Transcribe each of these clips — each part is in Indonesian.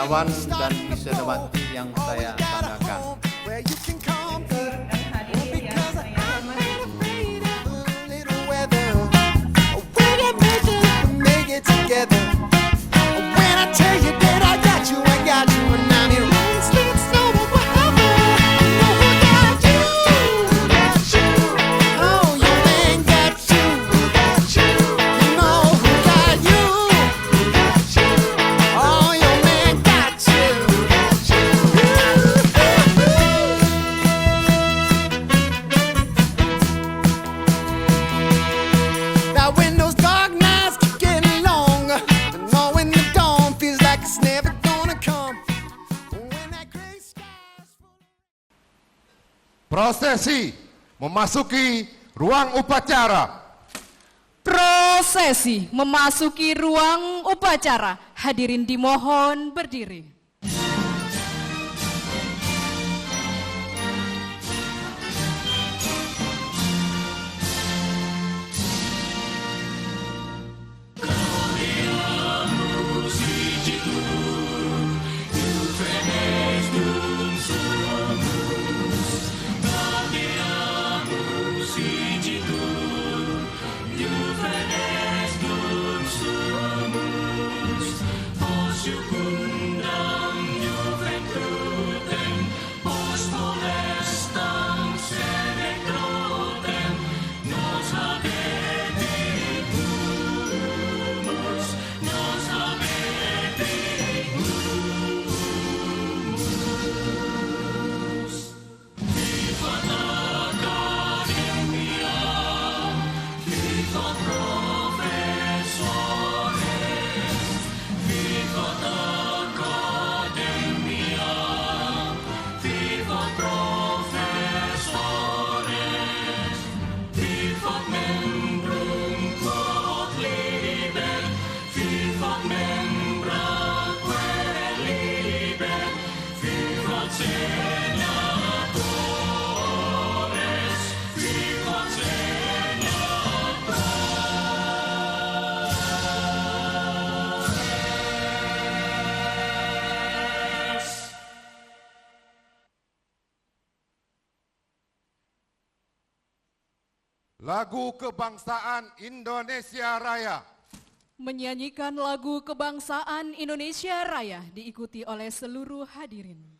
kawan dan wisudawati yang saya banggakan. Prosesi memasuki ruang upacara. Prosesi memasuki ruang upacara. Hadirin dimohon berdiri. Lagu Kebangsaan Indonesia Raya. Menyanyikan lagu Kebangsaan Indonesia Raya diikuti oleh seluruh hadirin.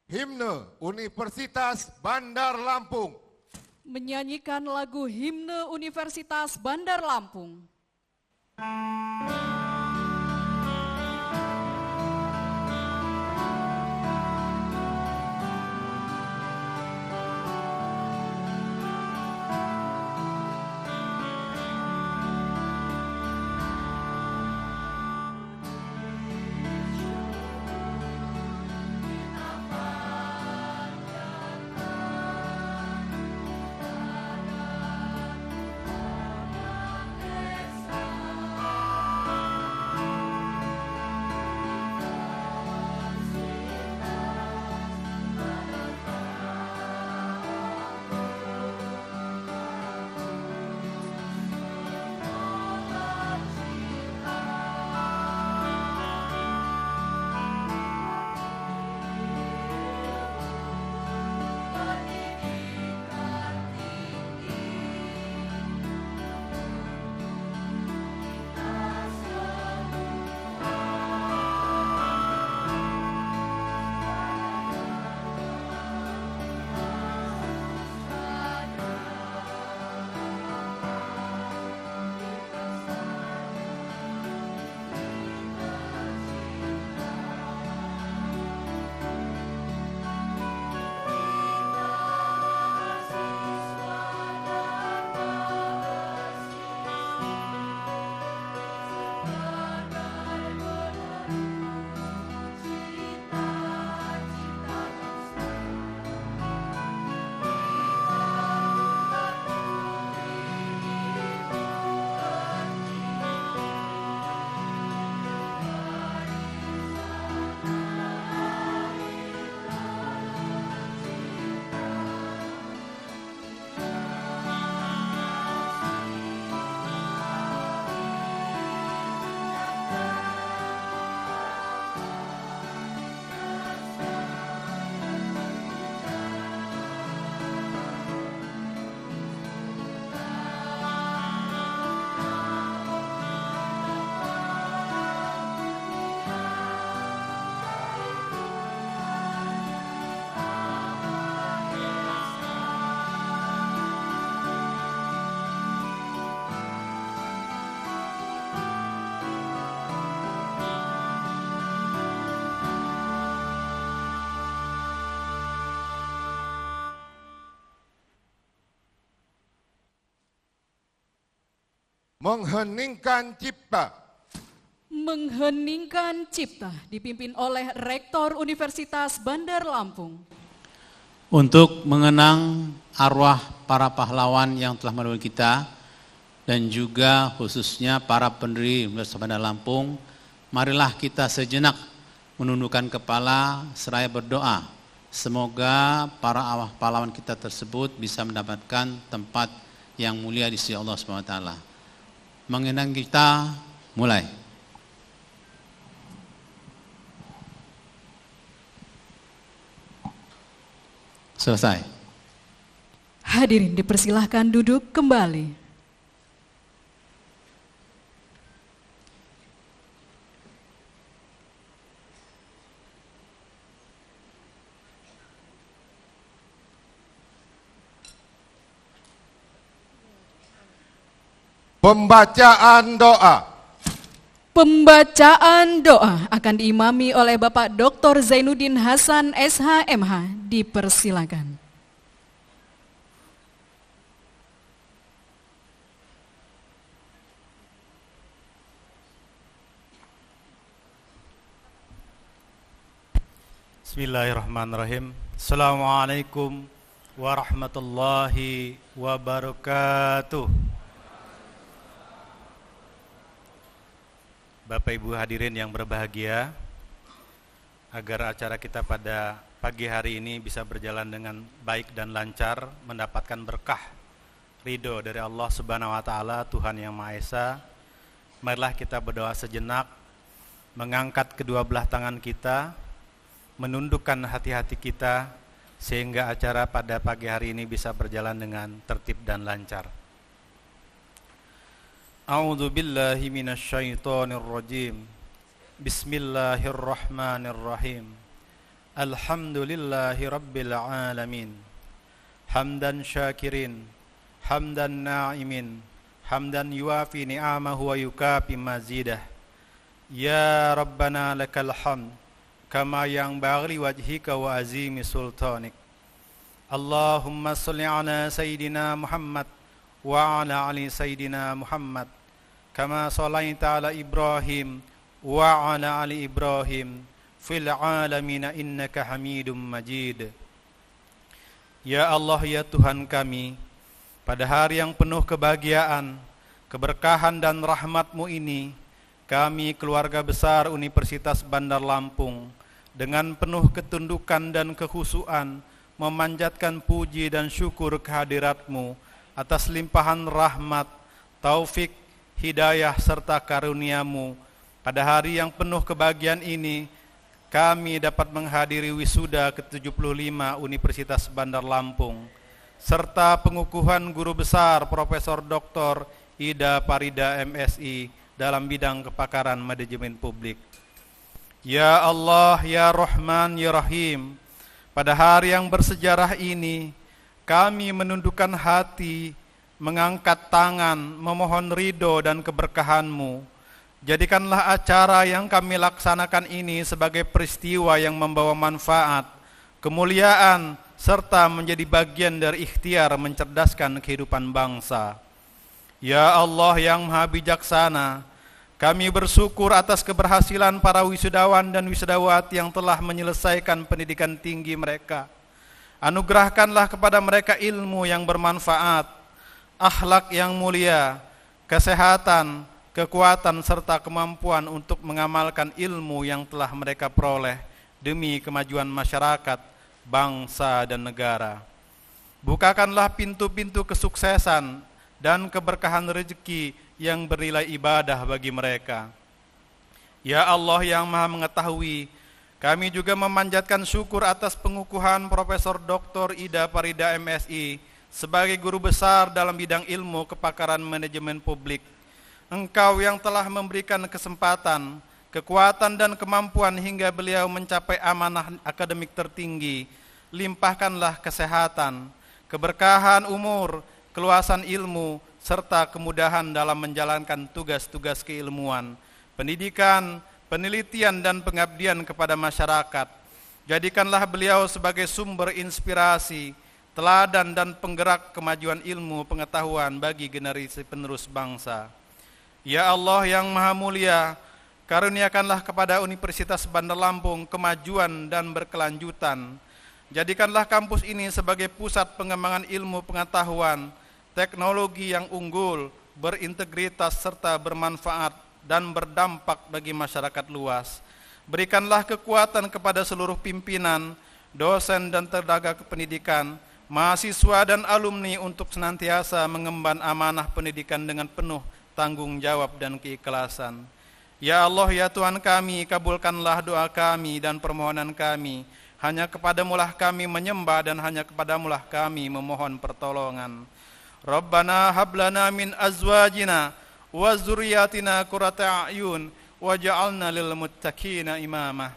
Himne Universitas Bandar Lampung. Menyanyikan lagu Himne Universitas Bandar Lampung. mengheningkan cipta. Mengheningkan cipta dipimpin oleh Rektor Universitas Bandar Lampung. Untuk mengenang arwah para pahlawan yang telah menolong kita dan juga khususnya para pendiri Universitas Bandar Lampung, marilah kita sejenak menundukkan kepala seraya berdoa. Semoga para arwah pahlawan kita tersebut bisa mendapatkan tempat yang mulia di sisi Allah SWT. Mengenang kita, mulai. Selesai. Hadirin dipersilahkan duduk kembali. Pembacaan doa. Pembacaan doa akan diimami oleh Bapak Dr. Zainuddin Hasan SHMH. Dipersilakan. Bismillahirrahmanirrahim. Assalamualaikum warahmatullahi wabarakatuh. Bapak Ibu hadirin yang berbahagia, agar acara kita pada pagi hari ini bisa berjalan dengan baik dan lancar, mendapatkan berkah ridho dari Allah Subhanahu wa Ta'ala, Tuhan yang Maha Esa. Marilah kita berdoa sejenak, mengangkat kedua belah tangan kita, menundukkan hati-hati kita, sehingga acara pada pagi hari ini bisa berjalan dengan tertib dan lancar. A'udzu billahi minasy syaithanir rajim. Bismillahirrahmanirrahim. Alhamdulillahi rabbil alamin. Hamdan syakirin, hamdan na'imin, hamdan yuafi ni'amahu wa yukafi mazidah. Ya Rabbana lakal hamd kama yanbaghi wajhika wa azimi sultanik. Allahumma salli ala sayyidina Muhammad wa ala ali sayyidina Muhammad kama sallaita ala Ibrahim wa ala ali Ibrahim fil alamin innaka Hamidum Majid. Ya Allah, ya Tuhan kami, pada hari yang penuh kebahagiaan, keberkahan dan rahmat-Mu ini, kami keluarga besar Universitas Bandar Lampung dengan penuh ketundukan dan kekhusyuan memanjatkan puji dan syukur kehadirat-Mu atas limpahan rahmat, taufik, hidayah serta karunia-Mu. Pada hari yang penuh kebahagiaan ini, kami dapat menghadiri wisuda ke-75 Universitas Bandar Lampung serta pengukuhan guru besar Profesor Dr. Ida Parida MSI dalam bidang kepakaran manajemen publik. Ya Allah, ya Rahman, ya Rahim, pada hari yang bersejarah ini, kami menundukkan hati, mengangkat tangan, memohon ridho dan keberkahan-Mu. Jadikanlah acara yang kami laksanakan ini sebagai peristiwa yang membawa manfaat, kemuliaan, serta menjadi bagian dari ikhtiar mencerdaskan kehidupan bangsa. Ya Allah yang Maha Bijaksana, kami bersyukur atas keberhasilan para wisudawan dan wisudawati yang telah menyelesaikan pendidikan tinggi mereka. Anugerahkanlah kepada mereka ilmu yang bermanfaat, akhlak yang mulia, kesehatan, kekuatan serta kemampuan untuk mengamalkan ilmu yang telah mereka peroleh demi kemajuan masyarakat, bangsa dan negara. Bukakanlah pintu-pintu kesuksesan dan keberkahan rezeki yang bernilai ibadah bagi mereka. Ya Allah yang Maha Mengetahui, kami juga memanjatkan syukur atas pengukuhan Profesor Dr. Ida Parida MSI sebagai guru besar dalam bidang ilmu kepakaran manajemen publik. Engkau yang telah memberikan kesempatan, kekuatan dan kemampuan hingga beliau mencapai amanah akademik tertinggi. Limpahkanlah kesehatan, keberkahan umur, keluasan ilmu, serta kemudahan dalam menjalankan tugas-tugas keilmuan, pendidikan, penelitian dan pengabdian kepada masyarakat. Jadikanlah beliau sebagai sumber inspirasi, teladan dan penggerak kemajuan ilmu pengetahuan bagi generasi penerus bangsa. Ya Allah yang Maha Mulia, karuniakanlah kepada Universitas Bandar Lampung kemajuan dan berkelanjutan. Jadikanlah kampus ini sebagai pusat pengembangan ilmu pengetahuan, teknologi yang unggul, berintegritas serta bermanfaat dan berdampak bagi masyarakat luas. Berikanlah kekuatan kepada seluruh pimpinan, dosen dan tenaga kependidikan, mahasiswa dan alumni untuk senantiasa mengemban amanah pendidikan dengan penuh tanggung jawab dan keikhlasan. Ya Allah, ya Tuhan kami, kabulkanlah doa kami dan permohonan kami. Hanya kepadamulah kami menyembah dan hanya kepadamulah kami memohon pertolongan. Rabbana hablana min azwajina wa zurriyatina qurrata a'yun waj'alna lil muttaqina imama.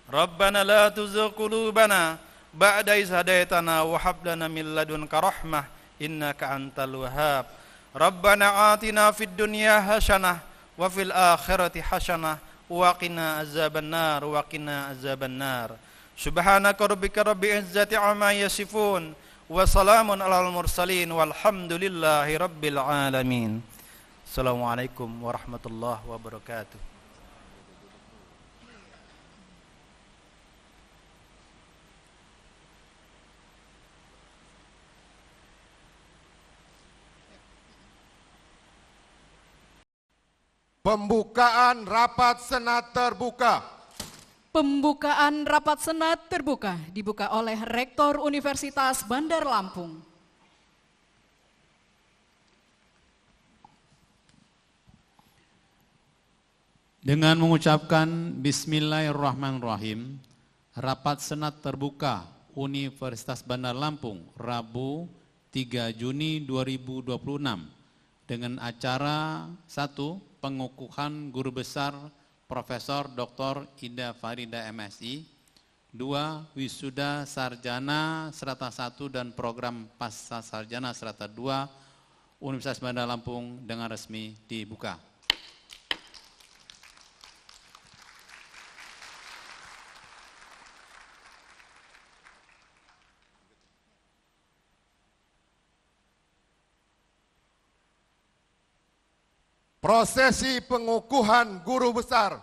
Rabbana la tuzigh qulubana ba'da idh hadaitana wa hab lana min ladunka rahmah innaka antal wahhab. Rabbana atina fid dunya hasanah wa fil akhirati hasanah wa qina azabannar wa qina azabannar. Subhanaka rabbika rabbil izzati amma yasifun wa salamun alal mursalin walhamdulillahi rabbil alamin. Assalamualaikum warahmatullahi wabarakatuh. Pembukaan rapat Senat terbuka. Pembukaan rapat Senat terbuka dibuka oleh Rektor Universitas Bandar Lampung. Dengan mengucapkan Bismillahirrahmanirrahim, rapat Senat terbuka Universitas Bandar Lampung, Rabu 3 Juni 2026 dengan acara 1. Pengukuhan Guru Besar Profesor Dr. Ida Farida MSI, 2. Wisuda Sarjana Strata 1 dan Program Pasca Sarjana Strata 2 Universitas Bandar Lampung dengan resmi dibuka. Prosesi pengukuhan guru besar.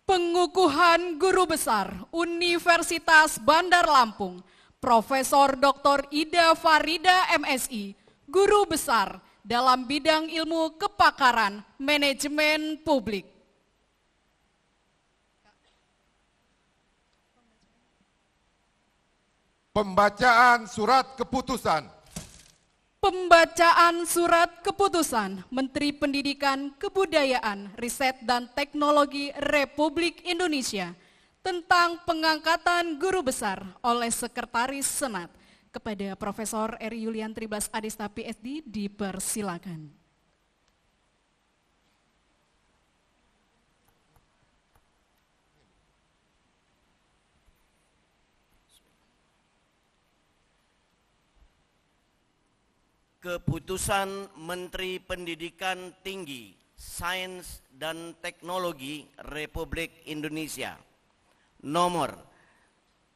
Pengukuhan Guru Besar Universitas Bandar Lampung, Profesor Dr. Ida Farida MSI, Guru Besar dalam bidang ilmu kepakaran manajemen publik. Pembacaan surat keputusan. Pembacaan surat keputusan Menteri Pendidikan, Kebudayaan, Riset dan Teknologi Republik Indonesia tentang pengangkatan guru besar oleh Sekretaris Senat kepada Profesor Eri Yulian Triblas Adista PhD dipersilakan. Keputusan Menteri Pendidikan Tinggi, Sains dan Teknologi Republik Indonesia nomor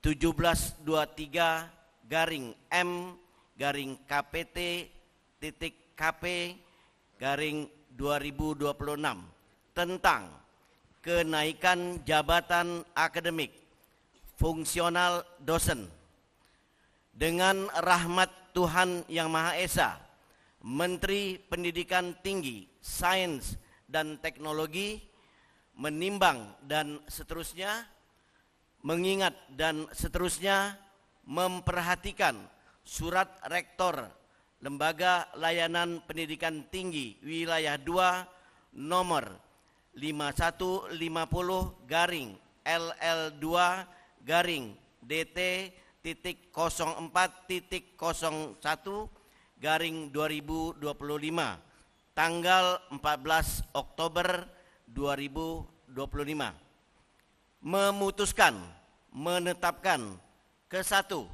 1723/KPT.KP/2026 tentang kenaikan jabatan akademik fungsional dosen. Dengan rahmat Tuhan Yang Maha Esa, Menteri Pendidikan Tinggi, Sains dan Teknologi menimbang dan seterusnya, mengingat dan seterusnya, memperhatikan surat Rektor Lembaga Layanan Pendidikan Tinggi Wilayah 2 nomor 5150-DT.04.01/2025 tanggal 14 Oktober 2025 memutuskan menetapkan ke-1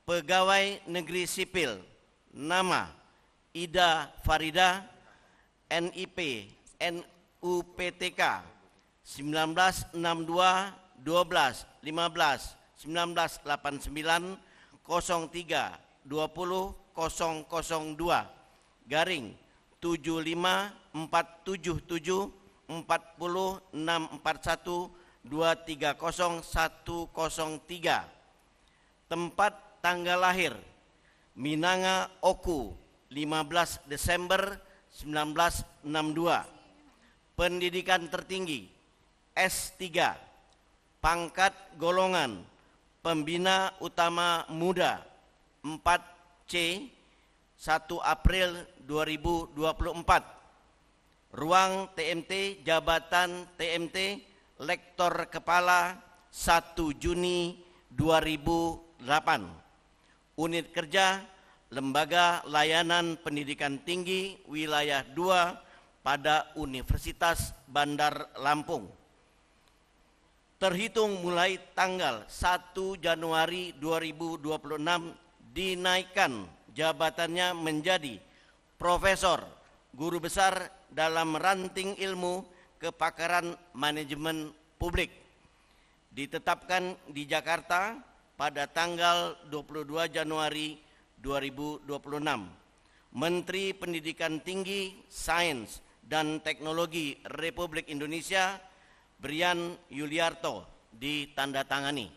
pegawai negeri sipil nama Ida Farida NIP NUPTK 1962-12-15-1989 03-20-002 garing 75 477 40 641 230 103. Tempat tanggal lahir Minanga Oku 15 Desember 1962. Pendidikan tertinggi S3. Pangkat golongan Pembina Utama Muda 4C 1 April 2024. Ruang TMT Jabatan TMT Lektor Kepala 1 Juni 2008. Unit kerja Lembaga Layanan Pendidikan Tinggi Wilayah 2 pada Universitas Bandar Lampung. Terhitung mulai tanggal 1 Januari 2026 dinaikkan jabatannya menjadi Profesor Guru Besar dalam ranting ilmu kepakaran manajemen publik. Ditetapkan di Jakarta pada tanggal 22 Januari 2026. Menteri Pendidikan Tinggi, Sains dan Teknologi Republik Indonesia Brian Yuliarto ditandatangani.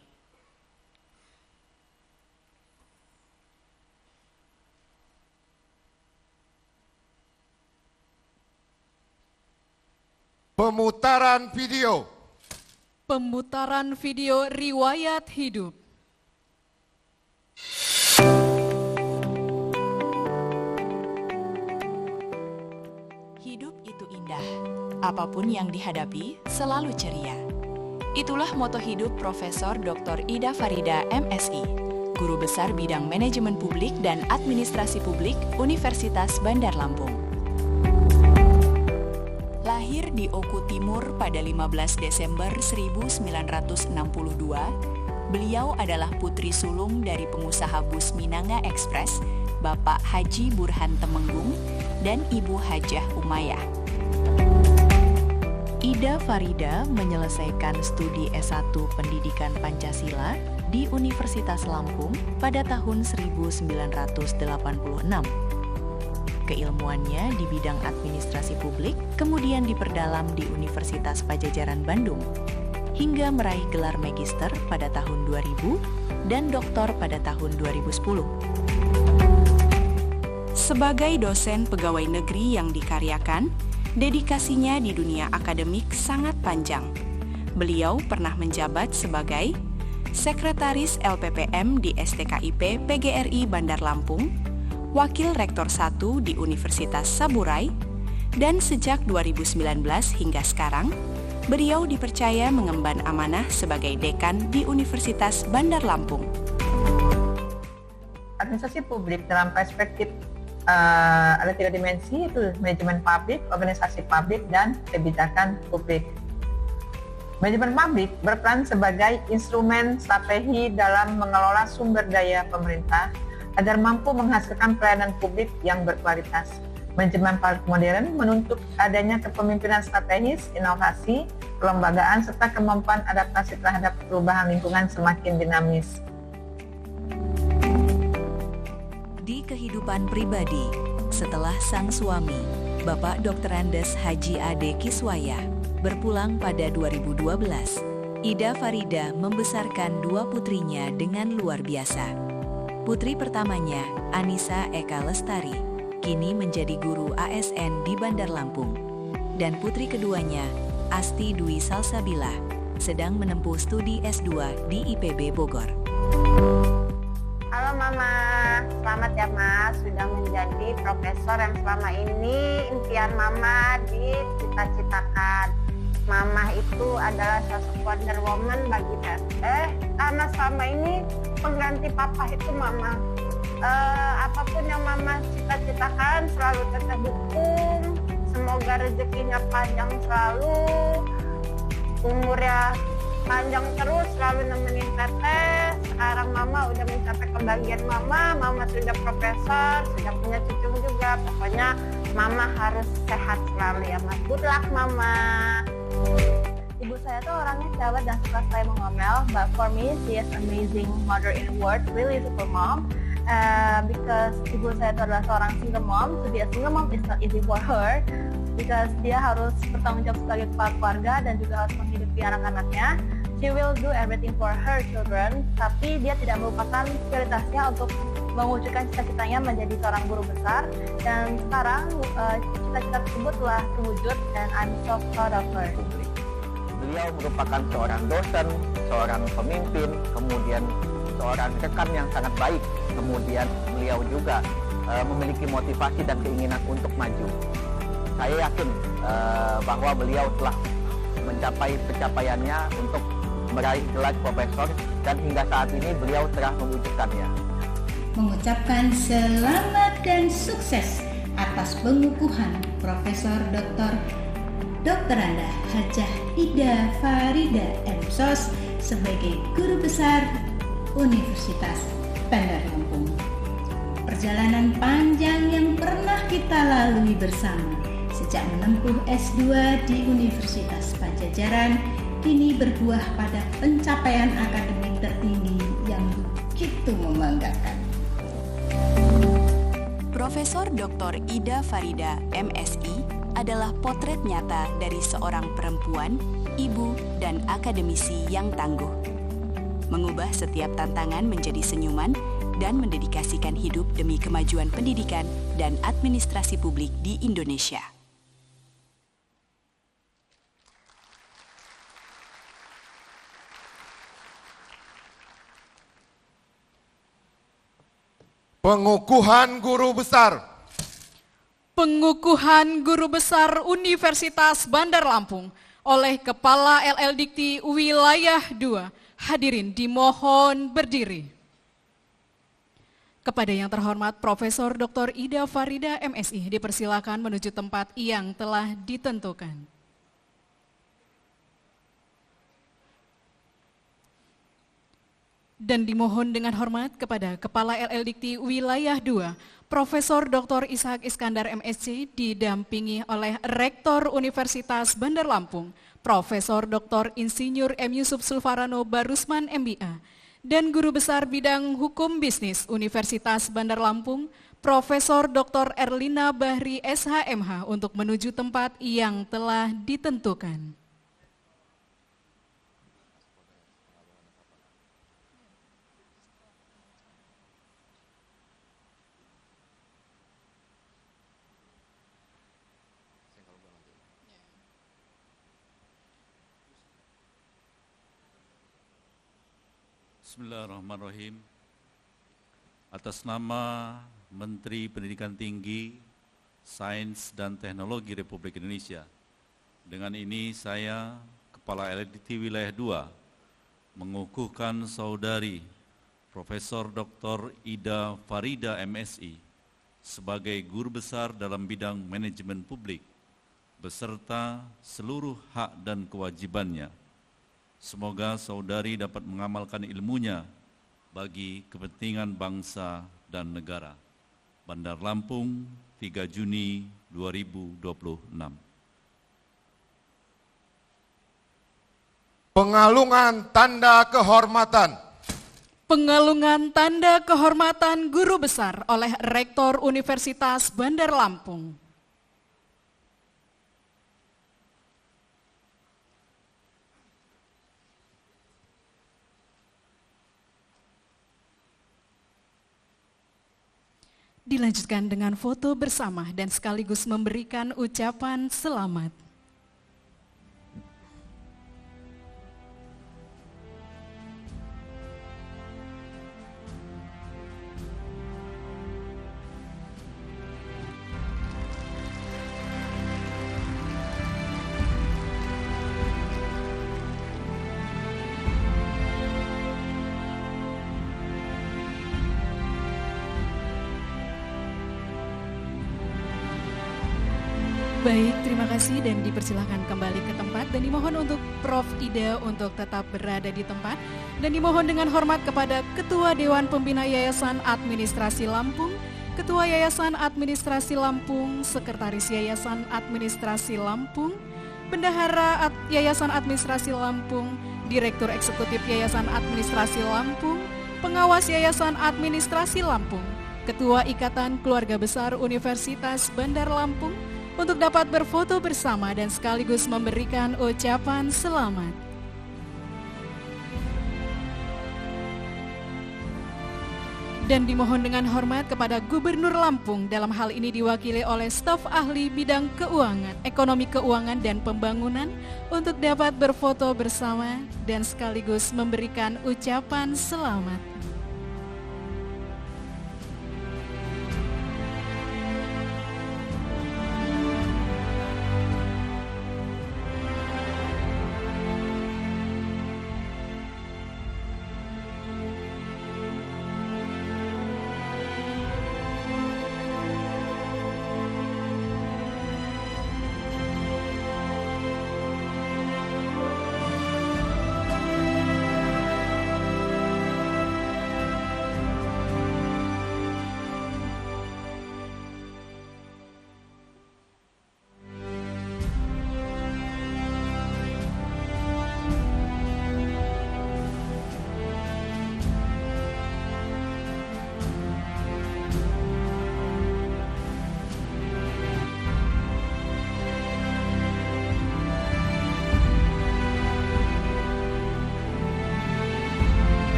Pemutaran video. Pemutaran video riwayat hidup. Hidup itu indah. Apapun yang dihadapi selalu ceria. Itulah moto hidup Profesor Dr. Ida Farida MSI, Guru Besar Bidang Manajemen Publik dan Administrasi Publik Universitas Bandar Lampung. Lahir di Oku Timur pada 15 Desember 1962, beliau adalah putri sulung dari pengusaha bus Minanga Express, Bapak Haji Burhan Temenggung dan Ibu Hajah Umayyah. Ida Farida menyelesaikan studi S1 Pendidikan Pancasila di Universitas Lampung pada tahun 1986. Keilmuannya di bidang administrasi publik kemudian diperdalam di Universitas Padjadjaran Bandung, hingga meraih gelar magister pada tahun 2000 dan doktor pada tahun 2010. Sebagai dosen pegawai negeri yang dikaryakan, dedikasinya di dunia akademik sangat panjang. Beliau pernah menjabat sebagai Sekretaris LPPM di STKIP PGRI Bandar Lampung, Wakil Rektor 1 di Universitas Saburai, dan sejak 2019 hingga sekarang, beliau dipercaya mengemban amanah sebagai Dekan di Universitas Bandar Lampung. Administrasi publik dalam perspektif ada 3 dimensi, itu manajemen publik, organisasi publik, dan kebijakan publik. Manajemen publik berperan sebagai instrumen strategi dalam mengelola sumber daya pemerintah agar mampu menghasilkan pelayanan publik yang berkualitas. Manajemen publik modern menuntut adanya kepemimpinan strategis, inovasi, kelembagaan, serta kemampuan adaptasi terhadap perubahan lingkungan semakin dinamis. Di kehidupan pribadi, setelah sang suami, Bapak Dr. Andes Haji Ade Kiswaya, berpulang pada 2012, Ida Farida membesarkan 2 putrinya dengan luar biasa. Putri pertamanya, Anissa Eka Lestari, kini menjadi guru ASN di Bandar Lampung. Dan putri keduanya, Asti Dwi Salsabila, sedang menempuh studi S2 di IPB Bogor. Halo Mama, selamat ya Mas, sudah menjadi profesor yang selama ini impian Mama dicita-citakan. Mama itu adalah sosok Wonder Woman bagi Teteh, karena selama ini pengganti Papa itu Mama. Apapun yang Mama cita-citakan selalu Teteh dukung. Semoga rezekinya panjang selalu, umurnya panjang terus, selalu nemenin Teteh. Sekarang Mama udah mencapai kebahagiaan Mama sudah profesor, sudah punya cucu juga. Pokoknya Mama harus sehat selalu ya Mas. Good luck Mama. Ibu saya tuh orangnya cerewet dan suka sekali mengomel, but for me she is amazing mother in the world, really super mom. because ibu saya itu adalah seorang single mom. To be a single mom is not easy for her because dia harus bertanggung jawab sebagai kepala keluarga dan juga harus menghidupi anak-anaknya. She will do everything for her children, tapi dia tidak melupakan prioritasnya untuk mewujudkan cita-citanya menjadi seorang guru besar. Dan sekarang cita-cita tersebut telah terwujud dan I'm so proud of her. Beliau merupakan seorang dosen, seorang pemimpin, kemudian seorang rekan yang sangat baik. Kemudian beliau juga memiliki motivasi dan keinginan untuk maju. Saya yakin bahwa beliau telah mencapai pencapaiannya untuk meraih gelar profesor dan hingga saat ini beliau telah mewujudkannya. Mengucapkan selamat dan sukses atas pengukuhan Profesor Dr. Anda Hajah Ida Farida M.Sos sebagai Guru Besar Universitas Bandar Lampung. Perjalanan panjang yang pernah kita lalui bersama sejak menempuh S2 di Universitas Pajajaran kini berbuah pada pencapaian akademik tertinggi yang begitu membanggakan. Profesor Dr. Ida Farida MSI adalah potret nyata dari seorang perempuan, ibu, dan akademisi yang tangguh. Mengubah setiap tantangan menjadi senyuman dan mendedikasikan hidup demi kemajuan pendidikan dan administrasi publik di Indonesia. Pengukuhan Guru Besar. Pengukuhan Guru Besar Universitas Bandar Lampung oleh Kepala LL Dikti Wilayah 2. Hadirin dimohon berdiri. Kepada yang terhormat Profesor Dr. Ida Farida MSI dipersilakan menuju tempat yang telah ditentukan. Dan dimohon dengan hormat kepada Kepala LL Dikti Wilayah 2, Profesor Dr. Ishak Iskandar MSc didampingi oleh Rektor Universitas Bandar Lampung, Profesor Dr. Insinyur M. Yusuf Sulfarano Barusman MBA, dan Guru Besar Bidang Hukum Bisnis Universitas Bandar Lampung, Profesor Dr. Erlina Bahri SHMH untuk menuju tempat yang telah ditentukan. Bismillahirrahmanirrahim. Atas nama Menteri Pendidikan Tinggi, Sains dan Teknologi Republik Indonesia, dengan ini saya, Kepala LDT Wilayah 2, mengukuhkan Saudari Profesor Dr. Ida Farida MSI sebagai Guru Besar dalam bidang manajemen publik, beserta seluruh hak dan kewajibannya. Semoga saudari dapat mengamalkan ilmunya bagi kepentingan bangsa dan negara. Bandar Lampung, 3 Juni 2026. Pengalungan tanda kehormatan. Pengalungan tanda kehormatan Guru Besar oleh Rektor Universitas Bandar Lampung. Dilanjutkan dengan foto bersama dan sekaligus memberikan ucapan selamat. Baik, terima kasih dan dipersilakan kembali ke tempat dan dimohon untuk Prof. Ida untuk tetap berada di tempat dan dimohon dengan hormat kepada Ketua Dewan Pembina Yayasan Administrasi Lampung, Ketua Yayasan Administrasi Lampung, Sekretaris Yayasan Administrasi Lampung, Bendahara Yayasan Administrasi Lampung, Direktur Eksekutif Yayasan Administrasi Lampung, Pengawas Yayasan Administrasi Lampung, Ketua Ikatan Keluarga Besar Universitas Bandar Lampung, untuk dapat berfoto bersama dan sekaligus memberikan ucapan selamat. Dan dimohon dengan hormat kepada Gubernur Lampung, dalam hal ini diwakili oleh staf ahli bidang keuangan, ekonomi keuangan dan pembangunan, untuk dapat berfoto bersama dan sekaligus memberikan ucapan selamat.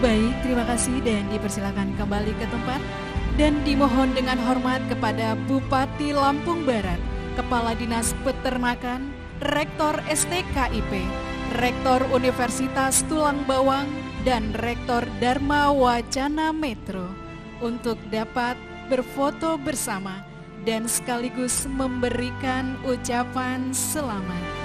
Baik, terima kasih dan dipersilakan kembali ke tempat. Dan dimohon dengan hormat kepada Bupati Lampung Barat, Kepala Dinas Peternakan, Rektor STKIP, Rektor Universitas Tulang Bawang, dan Rektor Dharma Wacana Metro untuk dapat berfoto bersama dan sekaligus memberikan ucapan selamat.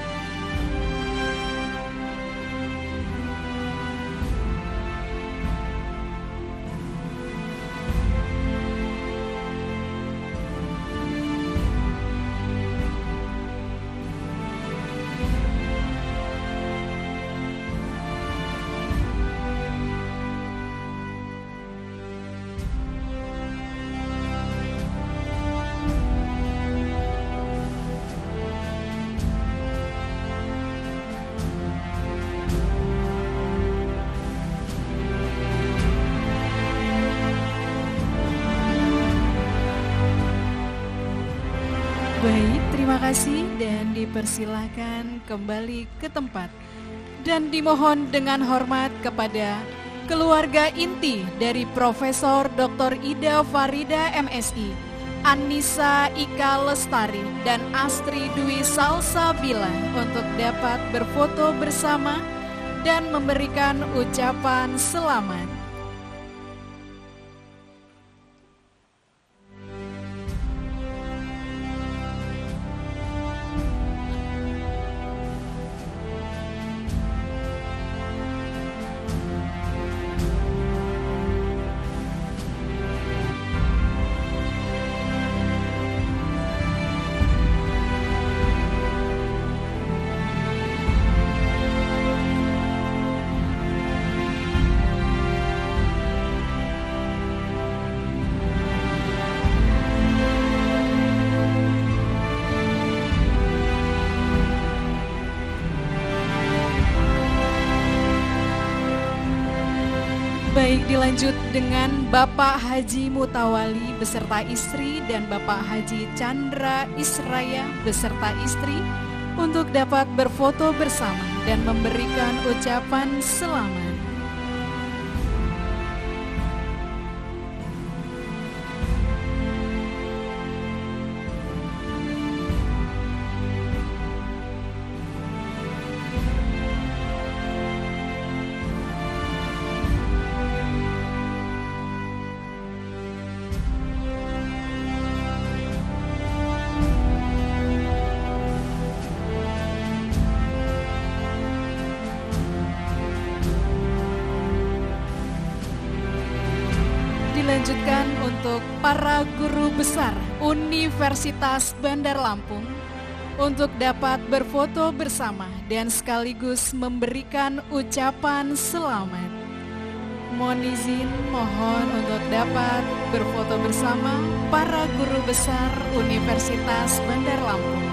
Baik, terima kasih dan dipersilakan kembali ke tempat. Dan dimohon dengan hormat kepada keluarga inti dari Profesor Dr. Ida Farida MSI, Anissa Ika Lestari, dan Astri Dwi Salsabila untuk dapat berfoto bersama dan memberikan ucapan selamat. Baik, dilanjut dengan Bapak Haji Mutawali beserta istri dan Bapak Haji Chandra Israya beserta istri untuk dapat berfoto bersama dan memberikan ucapan selamat. Dilanjutkan untuk para guru besar Universitas Bandar Lampung untuk dapat berfoto bersama dan sekaligus memberikan ucapan selamat. Mohon izin, mohon untuk dapat berfoto bersama para guru besar Universitas Bandar Lampung.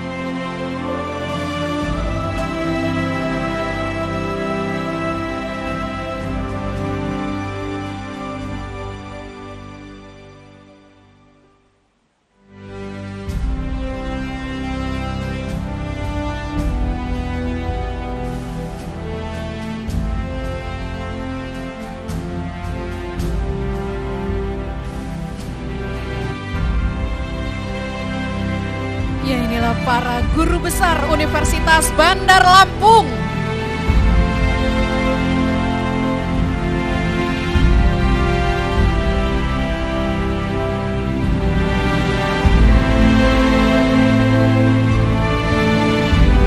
Ya, inilah para guru besar Universitas Bandar Lampung.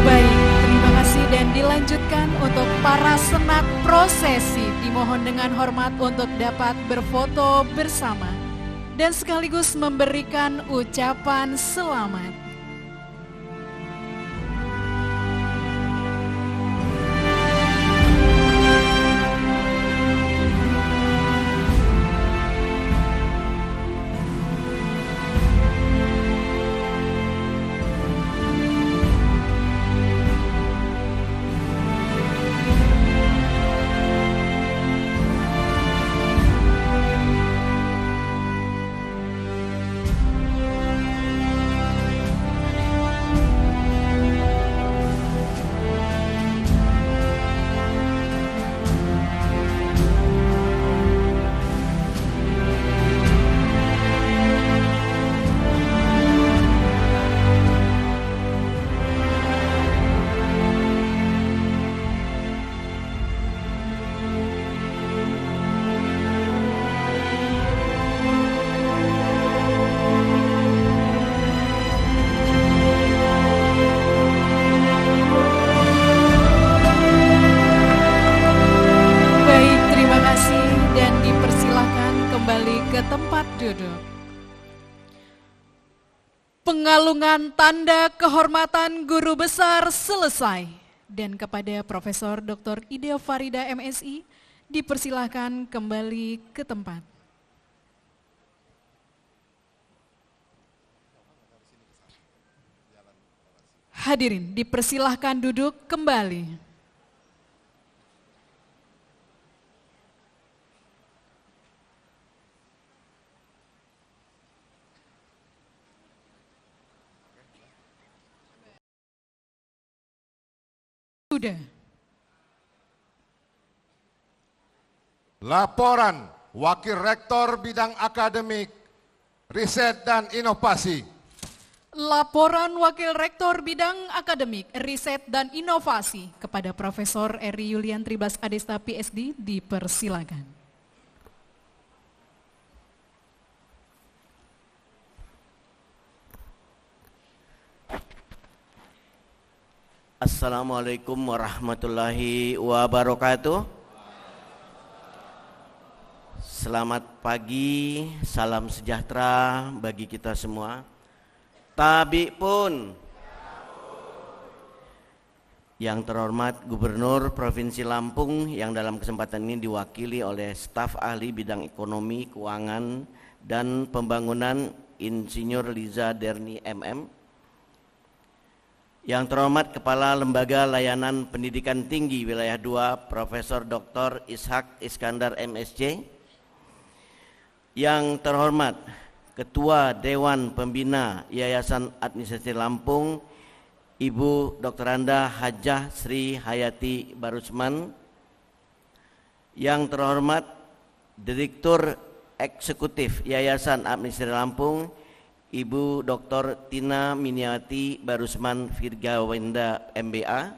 Baik, terima kasih dan dilanjutkan untuk para senat prosesi. Dimohon dengan hormat untuk dapat berfoto bersama dan sekaligus memberikan ucapan selamat. Pengalungan tanda kehormatan guru besar selesai dan kepada Profesor Dr. Ida Farida MSI dipersilahkan kembali ke tempat. Hadirin dipersilahkan duduk kembali. Sudah. Laporan Wakil Rektor Bidang Akademik, Riset dan Inovasi. Laporan Wakil Rektor Bidang Akademik, Riset dan Inovasi kepada Profesor Eri Yulian Tribas Adesta PSD dipersilakan. Assalamualaikum warahmatullahi wabarakatuh. Selamat pagi, salam sejahtera bagi kita semua. Tabi pun. Yang terhormat Gubernur Provinsi Lampung yang dalam kesempatan ini diwakili oleh staf ahli bidang ekonomi, keuangan, dan pembangunan Insinyur Liza Derni MM. Yang terhormat Kepala Lembaga Layanan Pendidikan Tinggi Wilayah 2 Profesor Dr. Ishak Iskandar MSc. Yang terhormat Ketua Dewan Pembina Yayasan Administrasi Lampung Ibu Dr. Anda Hajah Sri Hayati Barusman. Yang terhormat Direktur Eksekutif Yayasan Administrasi Lampung Ibu Dr. Tina Miniati Barusman Virgawenda MBA.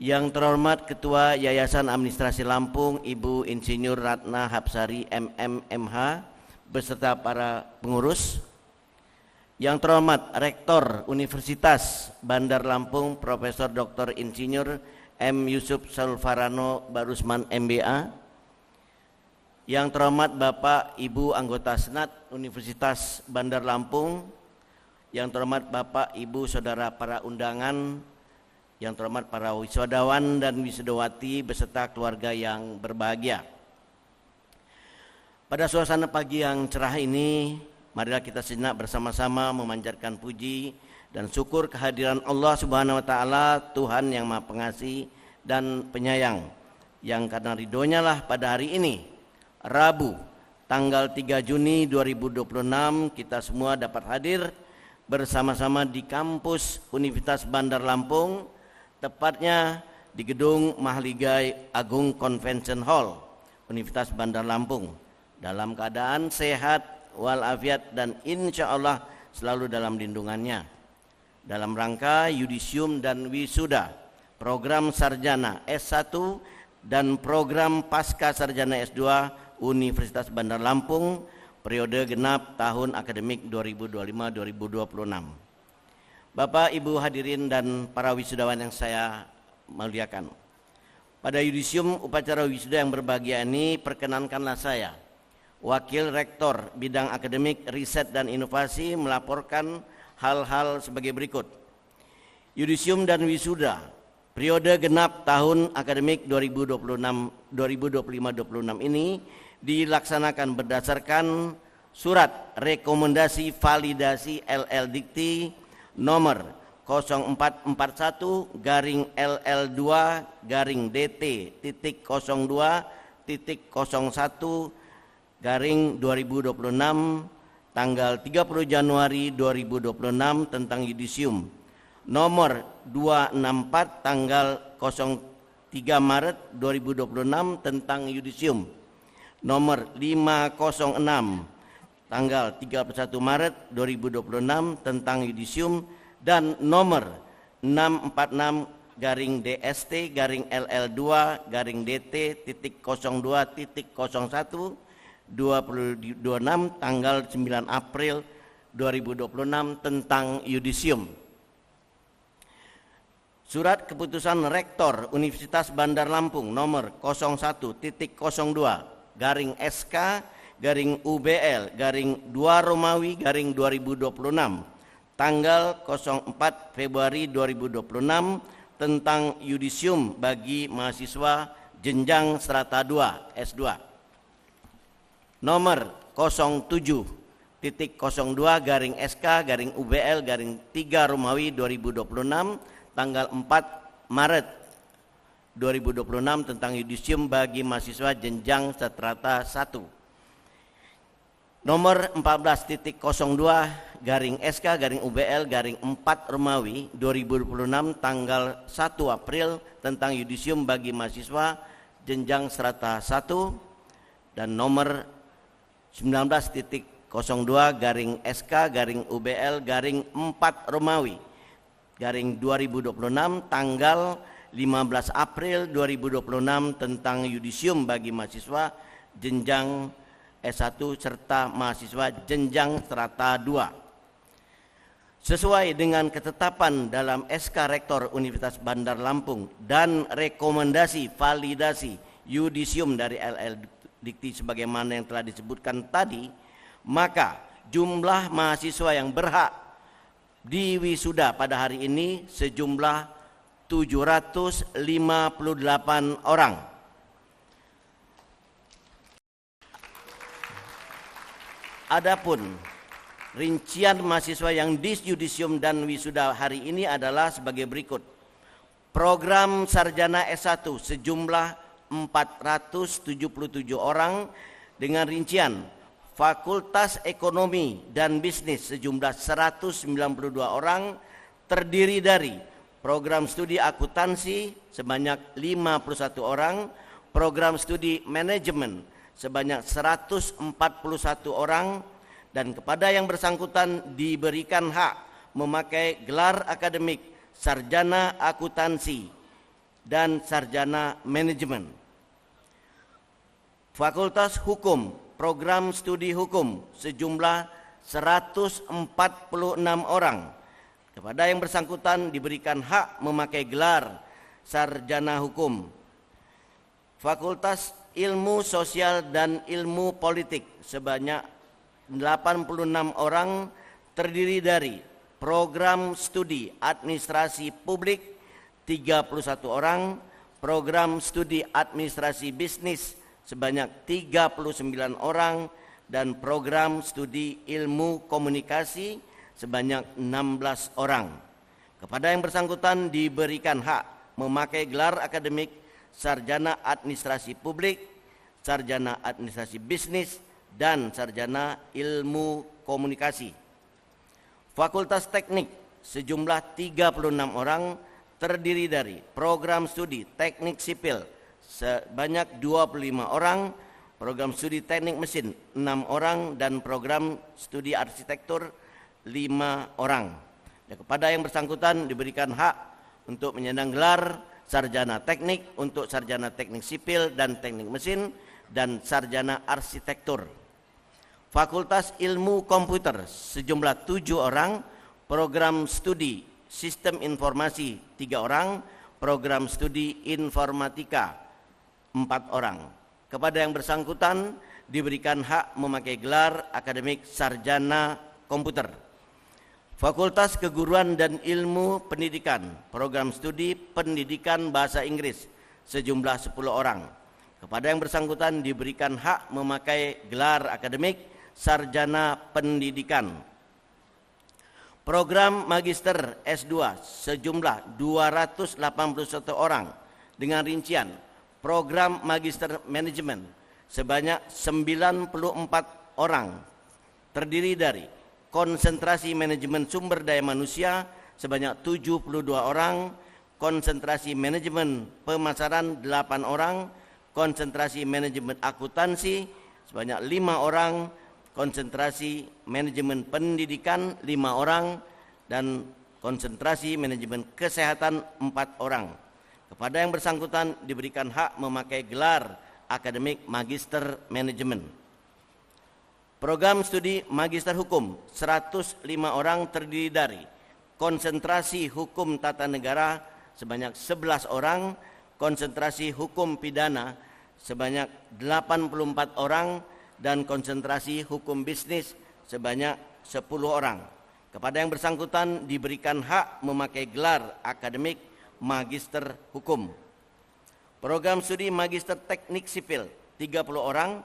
Yang terhormat Ketua Yayasan Administrasi Lampung Ibu Insinyur Ratna Hapsari MMMH beserta para pengurus. Yang terhormat Rektor Universitas Bandar Lampung Profesor Dr. Insinyur M. Yusuf Sulfarano Barusman MBA. Yang terhormat Bapak Ibu anggota Senat Universitas Bandar Lampung, yang terhormat Bapak Ibu saudara para undangan, yang terhormat para wisudawan dan wisudawati beserta keluarga yang berbahagia. Pada suasana pagi yang cerah ini, marilah kita sejenak bersama-sama memanjatkan puji dan syukur kehadiran Allah Subhanahu wa taala, Tuhan yang Maha Pengasih dan Penyayang, yang karena ridhonya lah pada hari ini Rabu tanggal 3 Juni 2026 kita semua dapat hadir bersama-sama di kampus Universitas Bandar Lampung, tepatnya di gedung Mahligai Agung Convention Hall Universitas Bandar Lampung, dalam keadaan sehat walafiat dan insya Allah selalu dalam lindungannya. Dalam rangka yudisium dan wisuda, program sarjana S1 dan program pasca sarjana S2 Universitas Bandar Lampung periode genap tahun akademik 2025-2026. Bapak, Ibu hadirin dan para wisudawan yang saya muliakan. Pada yudisium upacara wisuda yang berbahagia ini, perkenankanlah saya, Wakil Rektor Bidang Akademik, Riset dan Inovasi, melaporkan hal-hal sebagai berikut. Yudisium dan wisuda periode genap tahun akademik 2025-2026 ini dilaksanakan berdasarkan surat rekomendasi validasi LL Dikti nomor 04/4/LL2-DT.02.01/2026 tanggal 30 Januari 2026 tentang yudisium, nomor 264 tanggal 03 Maret 2026 tentang yudisium, nomor 506 tanggal 31 Maret 2026 tentang yudisium, dan nomor 646-DST-LL2-DT.02.01/2026 tanggal 9 April 2026 tentang yudisium. Surat Keputusan Rektor Universitas Bandar Lampung nomor 01.02/SK/UBL/2 Romawi /2026 tanggal 04 Februari 2026 tentang yudisium bagi mahasiswa jenjang strata 2 S2. Nomor 07.02/SK/UBL/3 Romawi 2026 tanggal 4 Maret 2026 tentang yudisium bagi mahasiswa jenjang strata 1. Nomor 14.02/SK/UBL/4 Romawi 2026 tanggal 1 April tentang yudisium bagi mahasiswa jenjang strata 1, dan nomor 19.02/SK/UBL/4 Romawi 2026 tanggal 15 April 2026 tentang yudisium bagi mahasiswa jenjang S1 serta mahasiswa jenjang strata 2. Sesuai dengan ketetapan dalam SK Rektor Universitas Bandar Lampung dan rekomendasi validasi yudisium dari LL Dikti sebagaimana yang telah disebutkan tadi, maka jumlah mahasiswa yang berhak diwisuda pada hari ini sejumlah 758 orang. Adapun rincian mahasiswa yang disyudisium dan wisuda hari ini adalah sebagai berikut. Program sarjana S1 sejumlah 477 orang dengan rincian Fakultas Ekonomi dan Bisnis sejumlah 192 orang, terdiri dari program studi akuntansi sebanyak 51 orang, program studi manajemen sebanyak 141 orang, dan kepada yang bersangkutan diberikan hak memakai gelar akademik sarjana akuntansi dan sarjana manajemen. Fakultas Hukum, program studi hukum sejumlah 146 orang. Kepada yang bersangkutan diberikan hak memakai gelar sarjana hukum. Fakultas Ilmu Sosial dan Ilmu Politik sebanyak 86 orang, terdiri dari program studi administrasi publik 31 orang, program studi administrasi bisnis sebanyak 39 orang, dan program studi ilmu komunikasi sebanyak 16 orang. Kepada yang bersangkutan diberikan hak memakai gelar akademik sarjana administrasi publik, sarjana administrasi bisnis, dan sarjana ilmu komunikasi. Fakultas Teknik sejumlah 36 orang, terdiri dari program studi teknik sipil sebanyak 25 orang, program studi teknik mesin 6 orang, dan program studi arsitektur orang. Dan kepada yang bersangkutan diberikan hak untuk menyandang gelar sarjana teknik untuk sarjana teknik sipil dan teknik mesin dan sarjana arsitektur. Fakultas Ilmu Komputer sejumlah 7 orang, program studi Sistem Informasi 3 orang, program studi Informatika 4 orang. Kepada yang bersangkutan diberikan hak memakai gelar akademik sarjana komputer. Fakultas Keguruan dan Ilmu Pendidikan, program studi Pendidikan Bahasa Inggris sejumlah 10 orang. Kepada yang bersangkutan diberikan hak memakai gelar akademik sarjana pendidikan. Program Magister S2 sejumlah 281 orang dengan rincian program Magister Manajemen sebanyak 94 orang, terdiri dari konsentrasi manajemen sumber daya manusia sebanyak 72 orang, konsentrasi manajemen pemasaran 8 orang, konsentrasi manajemen akuntansi sebanyak 5 orang, konsentrasi manajemen pendidikan 5 orang, dan konsentrasi manajemen kesehatan 4 orang. Kepada yang bersangkutan diberikan hak memakai gelar akademik magister manajemen. Program studi magister hukum 105 orang, terdiri dari konsentrasi hukum tata negara sebanyak 11 orang, konsentrasi hukum pidana sebanyak 84 orang, dan konsentrasi hukum bisnis sebanyak 10 orang. Kepada yang bersangkutan diberikan hak memakai gelar akademik magister hukum. Program studi magister teknik sipil 30 orang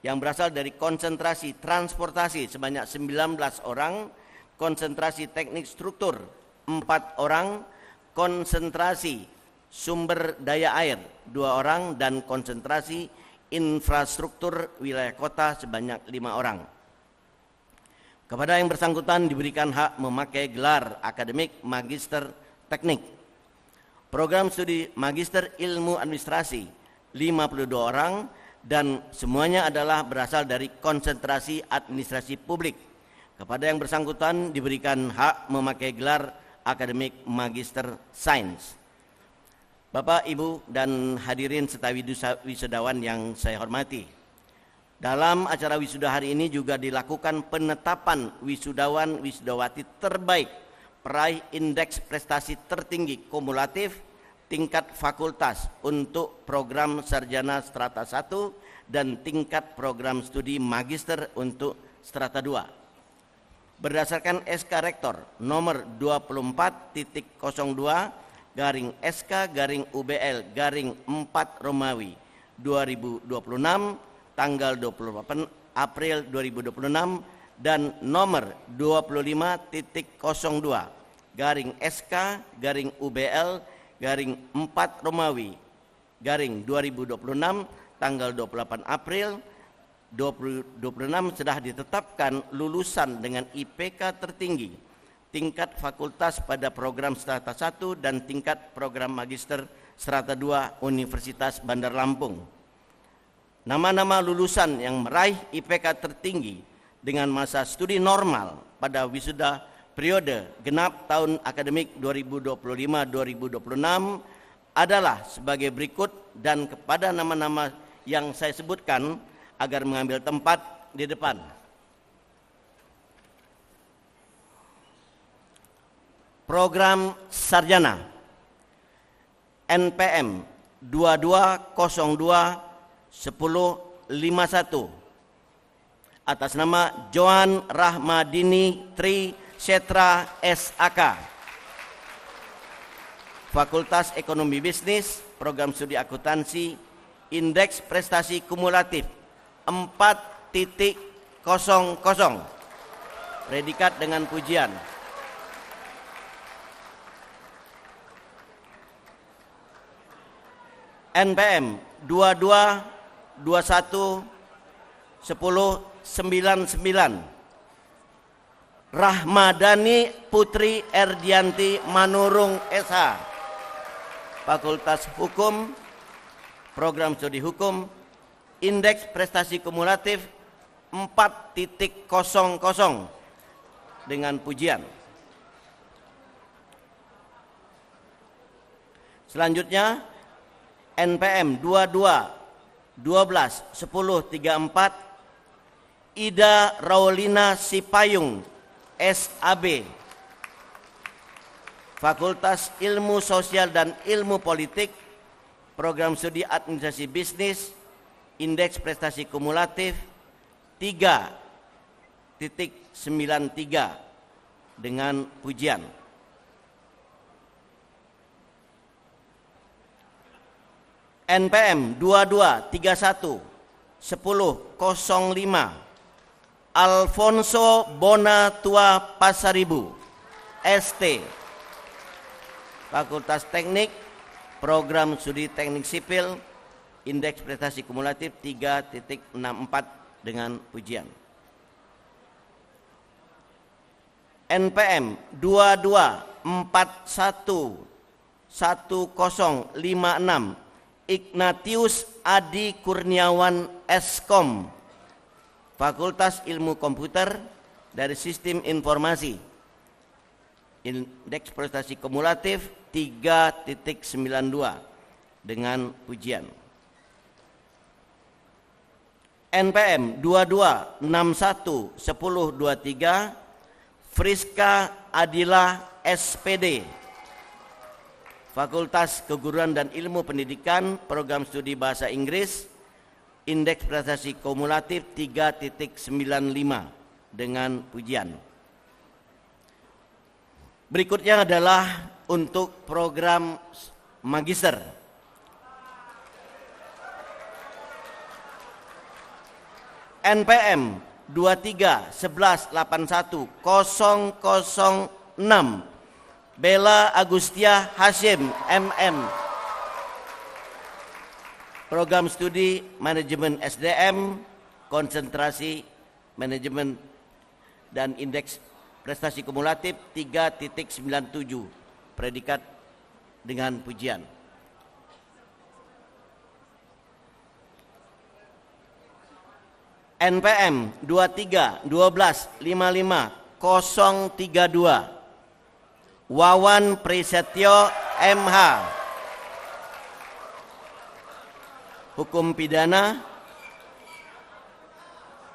yang berasal dari konsentrasi transportasi sebanyak 19 orang, konsentrasi teknik struktur 4 orang, konsentrasi sumber daya air 2 orang, dan konsentrasi infrastruktur wilayah kota sebanyak 5 orang. Kepada yang bersangkutan diberikan hak memakai gelar akademik magister teknik. Program studi magister ilmu administrasi 52 orang, dan semuanya adalah berasal dari konsentrasi administrasi publik. Kepada yang bersangkutan diberikan hak memakai gelar akademik magister sains. Bapak, Ibu, dan hadirin serta wisudawan yang saya hormati. Dalam acara wisuda hari ini juga dilakukan penetapan wisudawan-wisudawati terbaik peraih indeks prestasi tertinggi kumulatif tingkat fakultas untuk program sarjana strata 1 dan tingkat program studi magister untuk strata 2. Berdasarkan SK Rektor nomor 24.02 garing SK garing UBL garing 4 Romawi 2026 tanggal 28 April 2026 dan nomor 25.02 garing SK garing UBL garing 4 Romawi garing 2026 tanggal 28 April 2026 sudah ditetapkan lulusan dengan IPK tertinggi tingkat fakultas pada program strata 1 dan tingkat program magister strata 2 Universitas Bandar Lampung. Nama-nama lulusan yang meraih IPK tertinggi dengan masa studi normal pada wisuda periode genap tahun akademik 2025-2026 adalah sebagai berikut, dan kepada nama-nama yang saya sebutkan agar mengambil tempat di depan. Program sarjana NPM 2202-1051 atas nama Joan Rahmadini Tri Setra SAK, Fakultas Ekonomi Bisnis, Program Studi Akuntansi, Indeks Prestasi Kumulatif 4.00, predikat dengan pujian. NPM 2221-1099 Rahmadani Putri Erdianti Manurung SH, Fakultas Hukum, Program Studi Hukum, Indeks Prestasi Kumulatif 4.00, dengan pujian. Selanjutnya NPM 22-12-10-34 Ida Raulina Sipayung, SAB, Fakultas Ilmu Sosial dan Ilmu Politik, Program Studi Administrasi Bisnis, Indeks Prestasi Kumulatif 3.93 dengan pujian. NPM 22-31-10-05 Alfonso Bonatua Pasaribu, ST, Fakultas Teknik, Program Studi Teknik Sipil, Indeks Prestasi Kumulatif 3.64 dengan pujian. NPM 22-41-10-56 Ignatius Adi Kurniawan, Eskom, Fakultas Ilmu Komputer dari Sistem Informasi, Indeks Prestasi Kumulatif 3.92 dengan pujian. NPM 22-61-10-23 Friska Adila, SPD, Fakultas Keguruan dan Ilmu Pendidikan, Program Studi Bahasa Inggris, Indeks Prestasi Kumulatif 3.95 dengan pujian. Berikutnya adalah untuk program magister. NPM 23-11-81-006 Bella Agustia Hashim, MM, Program Studi Manajemen SDM, Konsentrasi Manajemen dan Indeks Prestasi Kumulatif 3.97 predikat dengan pujian. NPM 23-12-55-032 Wawan Prisetyo, MH, Hukum Pidana,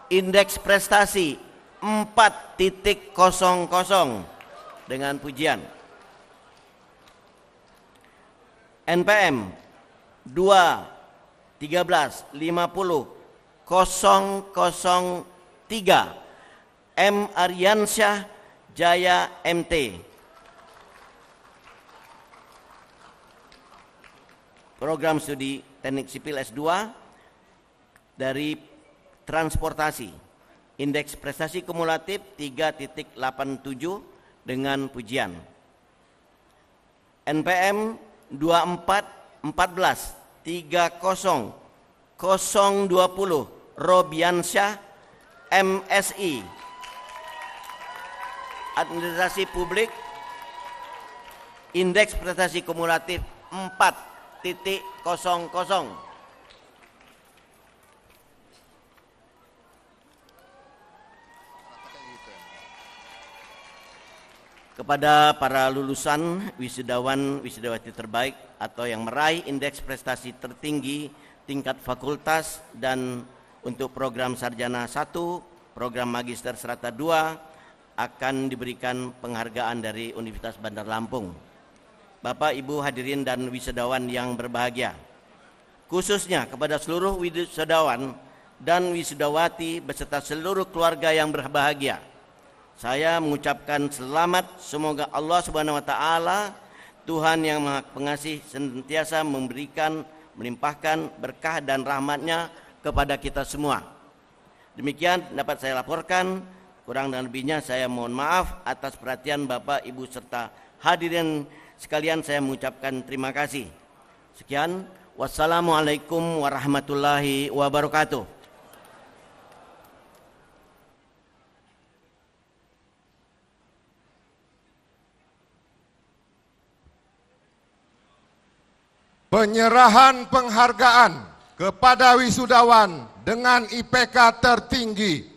Indeks Prestasi 4.00 dengan pujian. NPM 2-13-50-003 M. Aryansyah Jaya, MT, Program Studi Teknik Sipil S2 dari Transportasi, Indeks Prestasi Kumulatif 3.87 dengan pujian. NPM 24-14-30-020 Robiansyah, MSI, Administrasi Publik, Indeks Prestasi Kumulatif 4.00. Kepada para lulusan wisudawan wisudawati terbaik atau yang meraih indeks prestasi tertinggi tingkat fakultas dan untuk program sarjana 1, program magister serata 2 akan diberikan penghargaan dari Universitas Bandar Lampung. Bapak, Ibu hadirin dan wisudawan yang berbahagia, khususnya kepada seluruh wisudawan dan wisudawati beserta seluruh keluarga yang berbahagia, saya mengucapkan selamat. Semoga Allah Subhanahu wa taala, Tuhan yang Maha Pengasih, senantiasa memberikan, melimpahkan berkah dan rahmat-Nya kepada kita semua. Demikian dapat saya laporkan. Kurang dan lebihnya saya mohon maaf atas perhatian Bapak, Ibu serta hadirin sekalian. Saya mengucapkan terima kasih. Sekian, wassalamualaikum warahmatullahi wabarakatuh. Penyerahan penghargaan kepada wisudawan dengan IPK tertinggi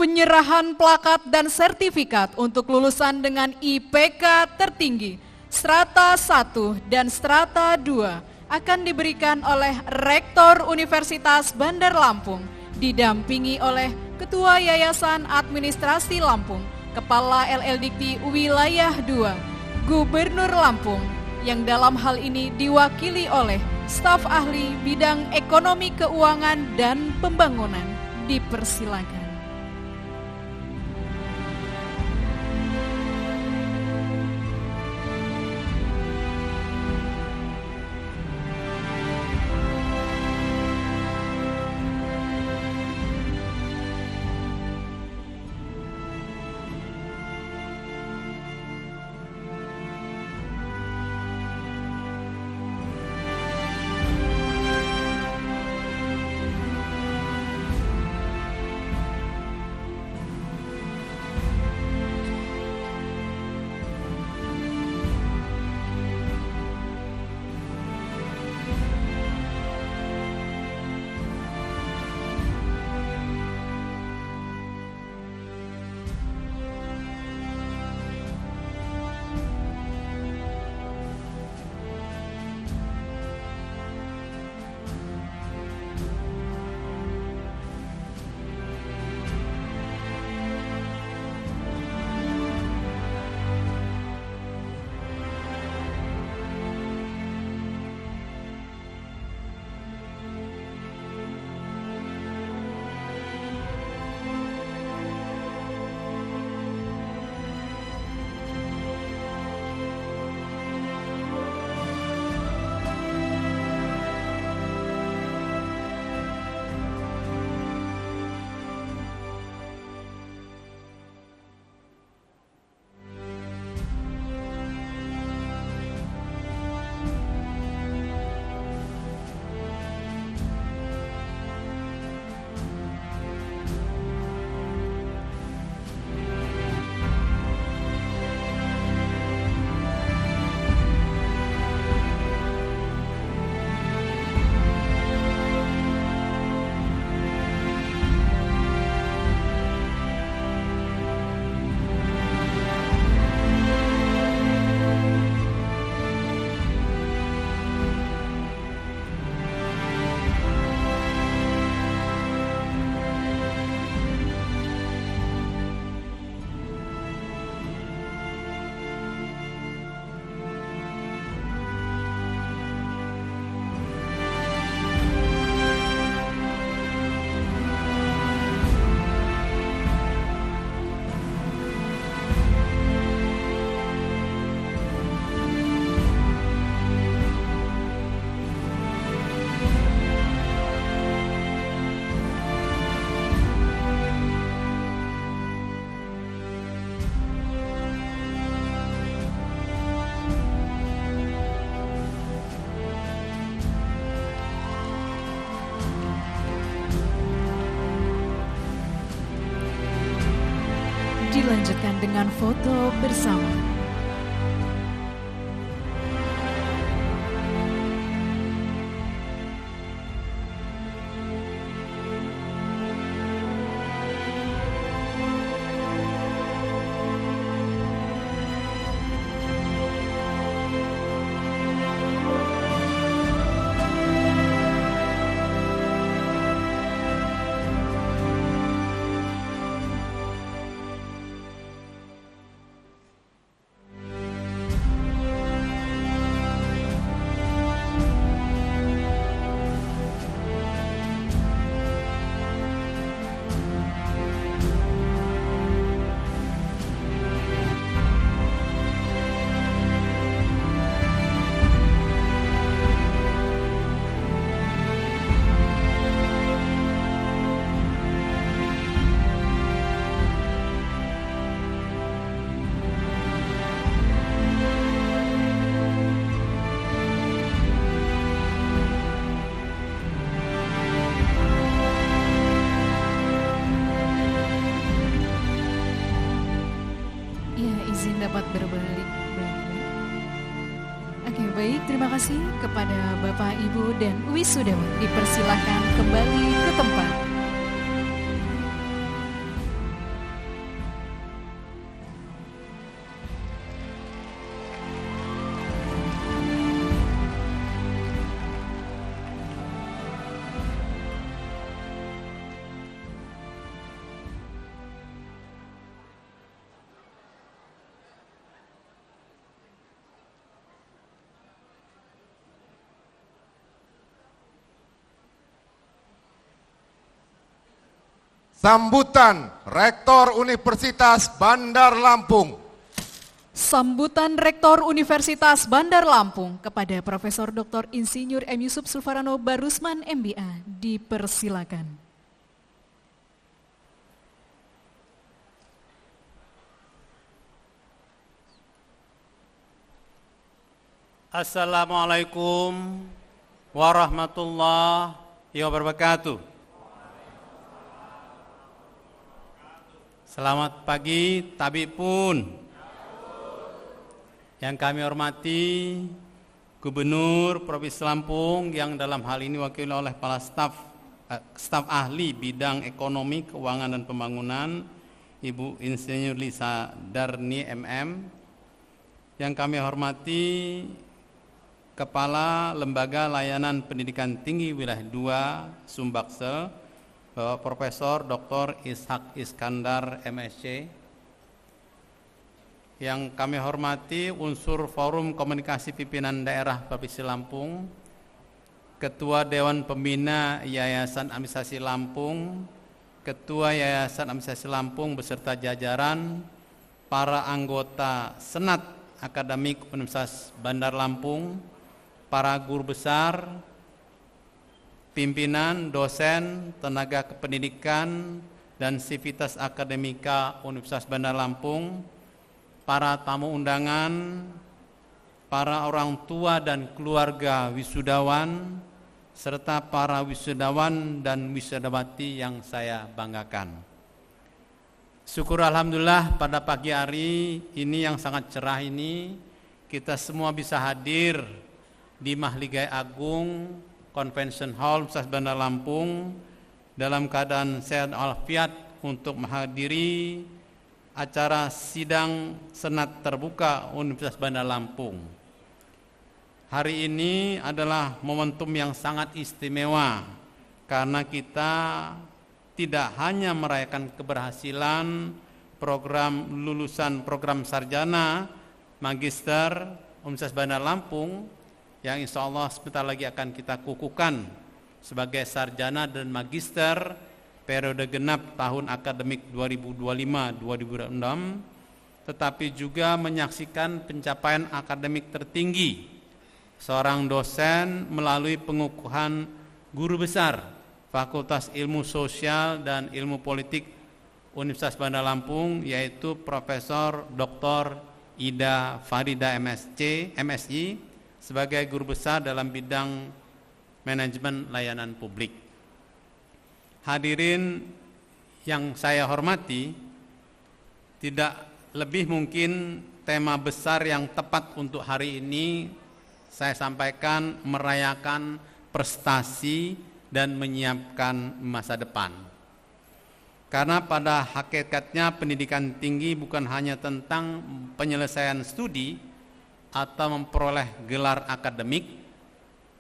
Penyerahan plakat dan sertifikat untuk lulusan dengan IPK tertinggi strata 1 dan strata 2 akan diberikan oleh Rektor Universitas Bandar Lampung didampingi oleh Ketua Yayasan Administrasi Lampung, Kepala LLDikti Wilayah 2, Gubernur Lampung yang dalam hal ini diwakili oleh staf ahli bidang ekonomi keuangan dan pembangunan. Dipersilakan. Dilanjutkan dengan foto bersama. Dapat berbalik. Oke, baik, terima kasih kepada Bapak, Ibu, dan wisudawan. Dipersilakan kembali ke tempat. Sambutan Rektor Universitas Bandar Lampung. Sambutan Rektor Universitas Bandar Lampung kepada Profesor Dr. Insinyur M. Yusuf Sulfarano Barusman MBA dipersilakan. Assalamualaikum warahmatullahi wabarakatuh. Selamat pagi, tabib pun. Yang kami hormati Gubernur Provinsi Lampung yang dalam hal ini diwakili oleh kepala staf ahli bidang ekonomi, keuangan dan pembangunan, Ibu Insinyur Lisa Darni MM. Yang kami hormati Kepala Lembaga Layanan Pendidikan Tinggi Wilayah 2 Sumbaksel, Bapak Profesor Dr. Ishak Iskandar MSc. Yang kami hormati unsur Forum Komunikasi Pimpinan Daerah Provinsi Lampung, Ketua Dewan Pembina Yayasan Administrasi Lampung, Ketua Yayasan Administrasi Lampung beserta jajaran, para anggota Senat Akademik Universitas Bandar Lampung, para guru besar, pimpinan, dosen, tenaga kependidikan, dan sivitas akademika Universitas Bandar Lampung, para tamu undangan, para orang tua dan keluarga wisudawan, serta para wisudawan dan wisudawati yang saya banggakan. Syukur Alhamdulillah pada pagi hari ini yang sangat cerah ini, kita semua bisa hadir di Mahligai Agung Convention Hall Universitas Bandar Lampung dalam keadaan sehat walafiat untuk menghadiri acara sidang Senat Terbuka Universitas Bandar Lampung. Hari ini adalah momentum yang sangat istimewa karena kita tidak hanya merayakan keberhasilan program lulusan program sarjana magister Universitas Bandar Lampung yang insya Allah sebentar lagi akan kita kukuhkan sebagai sarjana dan magister periode genap tahun akademik 2025-2026, tetapi juga menyaksikan pencapaian akademik tertinggi seorang dosen melalui pengukuhan guru besar Fakultas Ilmu Sosial dan Ilmu Politik Universitas Bandar Lampung, yaitu Profesor Dr. Ida Farida MSI, sebagai guru besar dalam bidang manajemen layanan publik. Hadirin yang saya hormati, tidak lebih mungkin tema besar yang tepat untuk hari ini saya sampaikan merayakan prestasi dan menyiapkan masa depan. Karena pada hakikatnya pendidikan tinggi bukan hanya tentang penyelesaian studi atau memperoleh gelar akademik,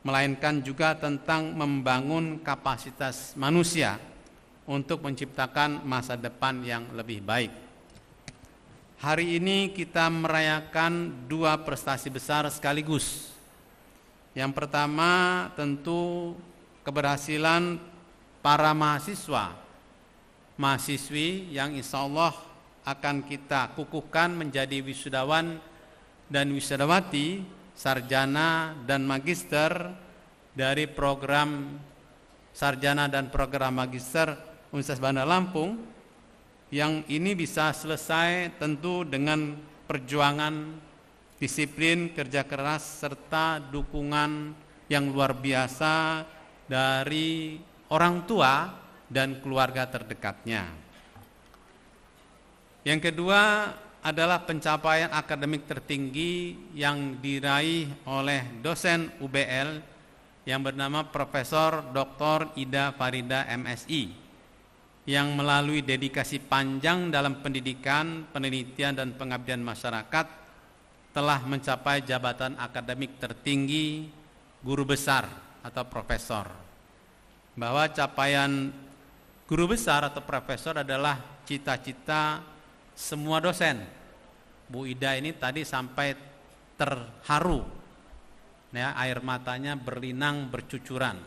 melainkan juga tentang membangun kapasitas manusia untuk menciptakan masa depan yang lebih baik. Hari ini kita merayakan dua prestasi besar sekaligus. Yang pertama tentu keberhasilan para mahasiswi yang insya Allah akan kita kukuhkan menjadi wisudawan dan wisudawati, sarjana dan magister dari program sarjana dan program magister Universitas Bandar Lampung, yang ini bisa selesai tentu dengan perjuangan, disiplin, kerja keras, serta dukungan yang luar biasa dari orang tua dan keluarga terdekatnya. Yang kedua adalah pencapaian akademik tertinggi yang diraih oleh dosen UBL yang bernama Profesor Dr. Ida Farida MSI, yang melalui dedikasi panjang dalam pendidikan, penelitian, dan pengabdian masyarakat telah mencapai jabatan akademik tertinggi guru besar atau profesor. Bahwa capaian guru besar atau profesor adalah cita-cita semua dosen. Bu Ida ini tadi sampai terharu, ya, air matanya berlinang bercucuran.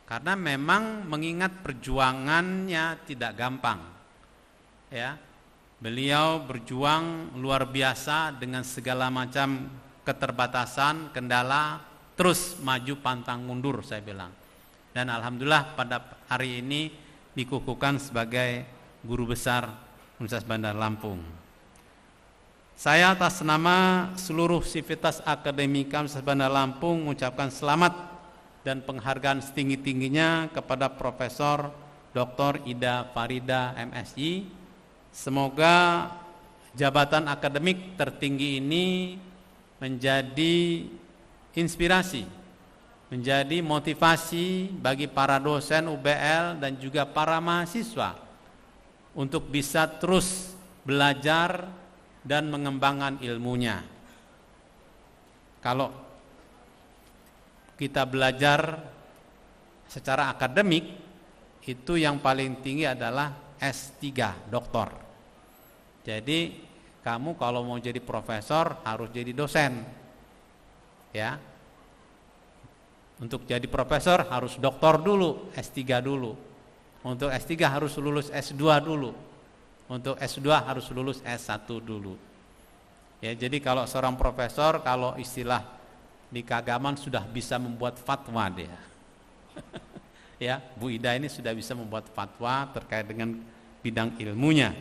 Karena memang mengingat perjuangannya tidak gampang. Ya. Beliau berjuang luar biasa dengan segala macam keterbatasan, kendala, terus maju pantang mundur saya bilang. Dan alhamdulillah pada hari ini dikukuhkan sebagai guru besar Universitas Bandar Lampung. Saya atas nama seluruh sivitas akademika Universitas Bandar Lampung mengucapkan selamat dan penghargaan setinggi-tingginya kepada Profesor Dr. Ida Farida MSI. Semoga jabatan akademik tertinggi ini menjadi inspirasi, menjadi motivasi bagi para dosen UBL dan juga para mahasiswa untuk bisa terus belajar dan mengembangkan ilmunya. Kalau kita belajar secara akademik, itu yang paling tinggi adalah S3, doktor. Jadi kamu kalau mau jadi profesor harus jadi dosen. Ya. Untuk jadi profesor harus doktor dulu, S3 dulu. Untuk S3 harus lulus S2 dulu. Untuk S2 harus lulus S1 dulu. Ya, jadi kalau seorang profesor, kalau istilah di keagamaan sudah bisa membuat fatwa dia. Ya, Bu Ida ini sudah bisa membuat fatwa terkait dengan bidang ilmunya.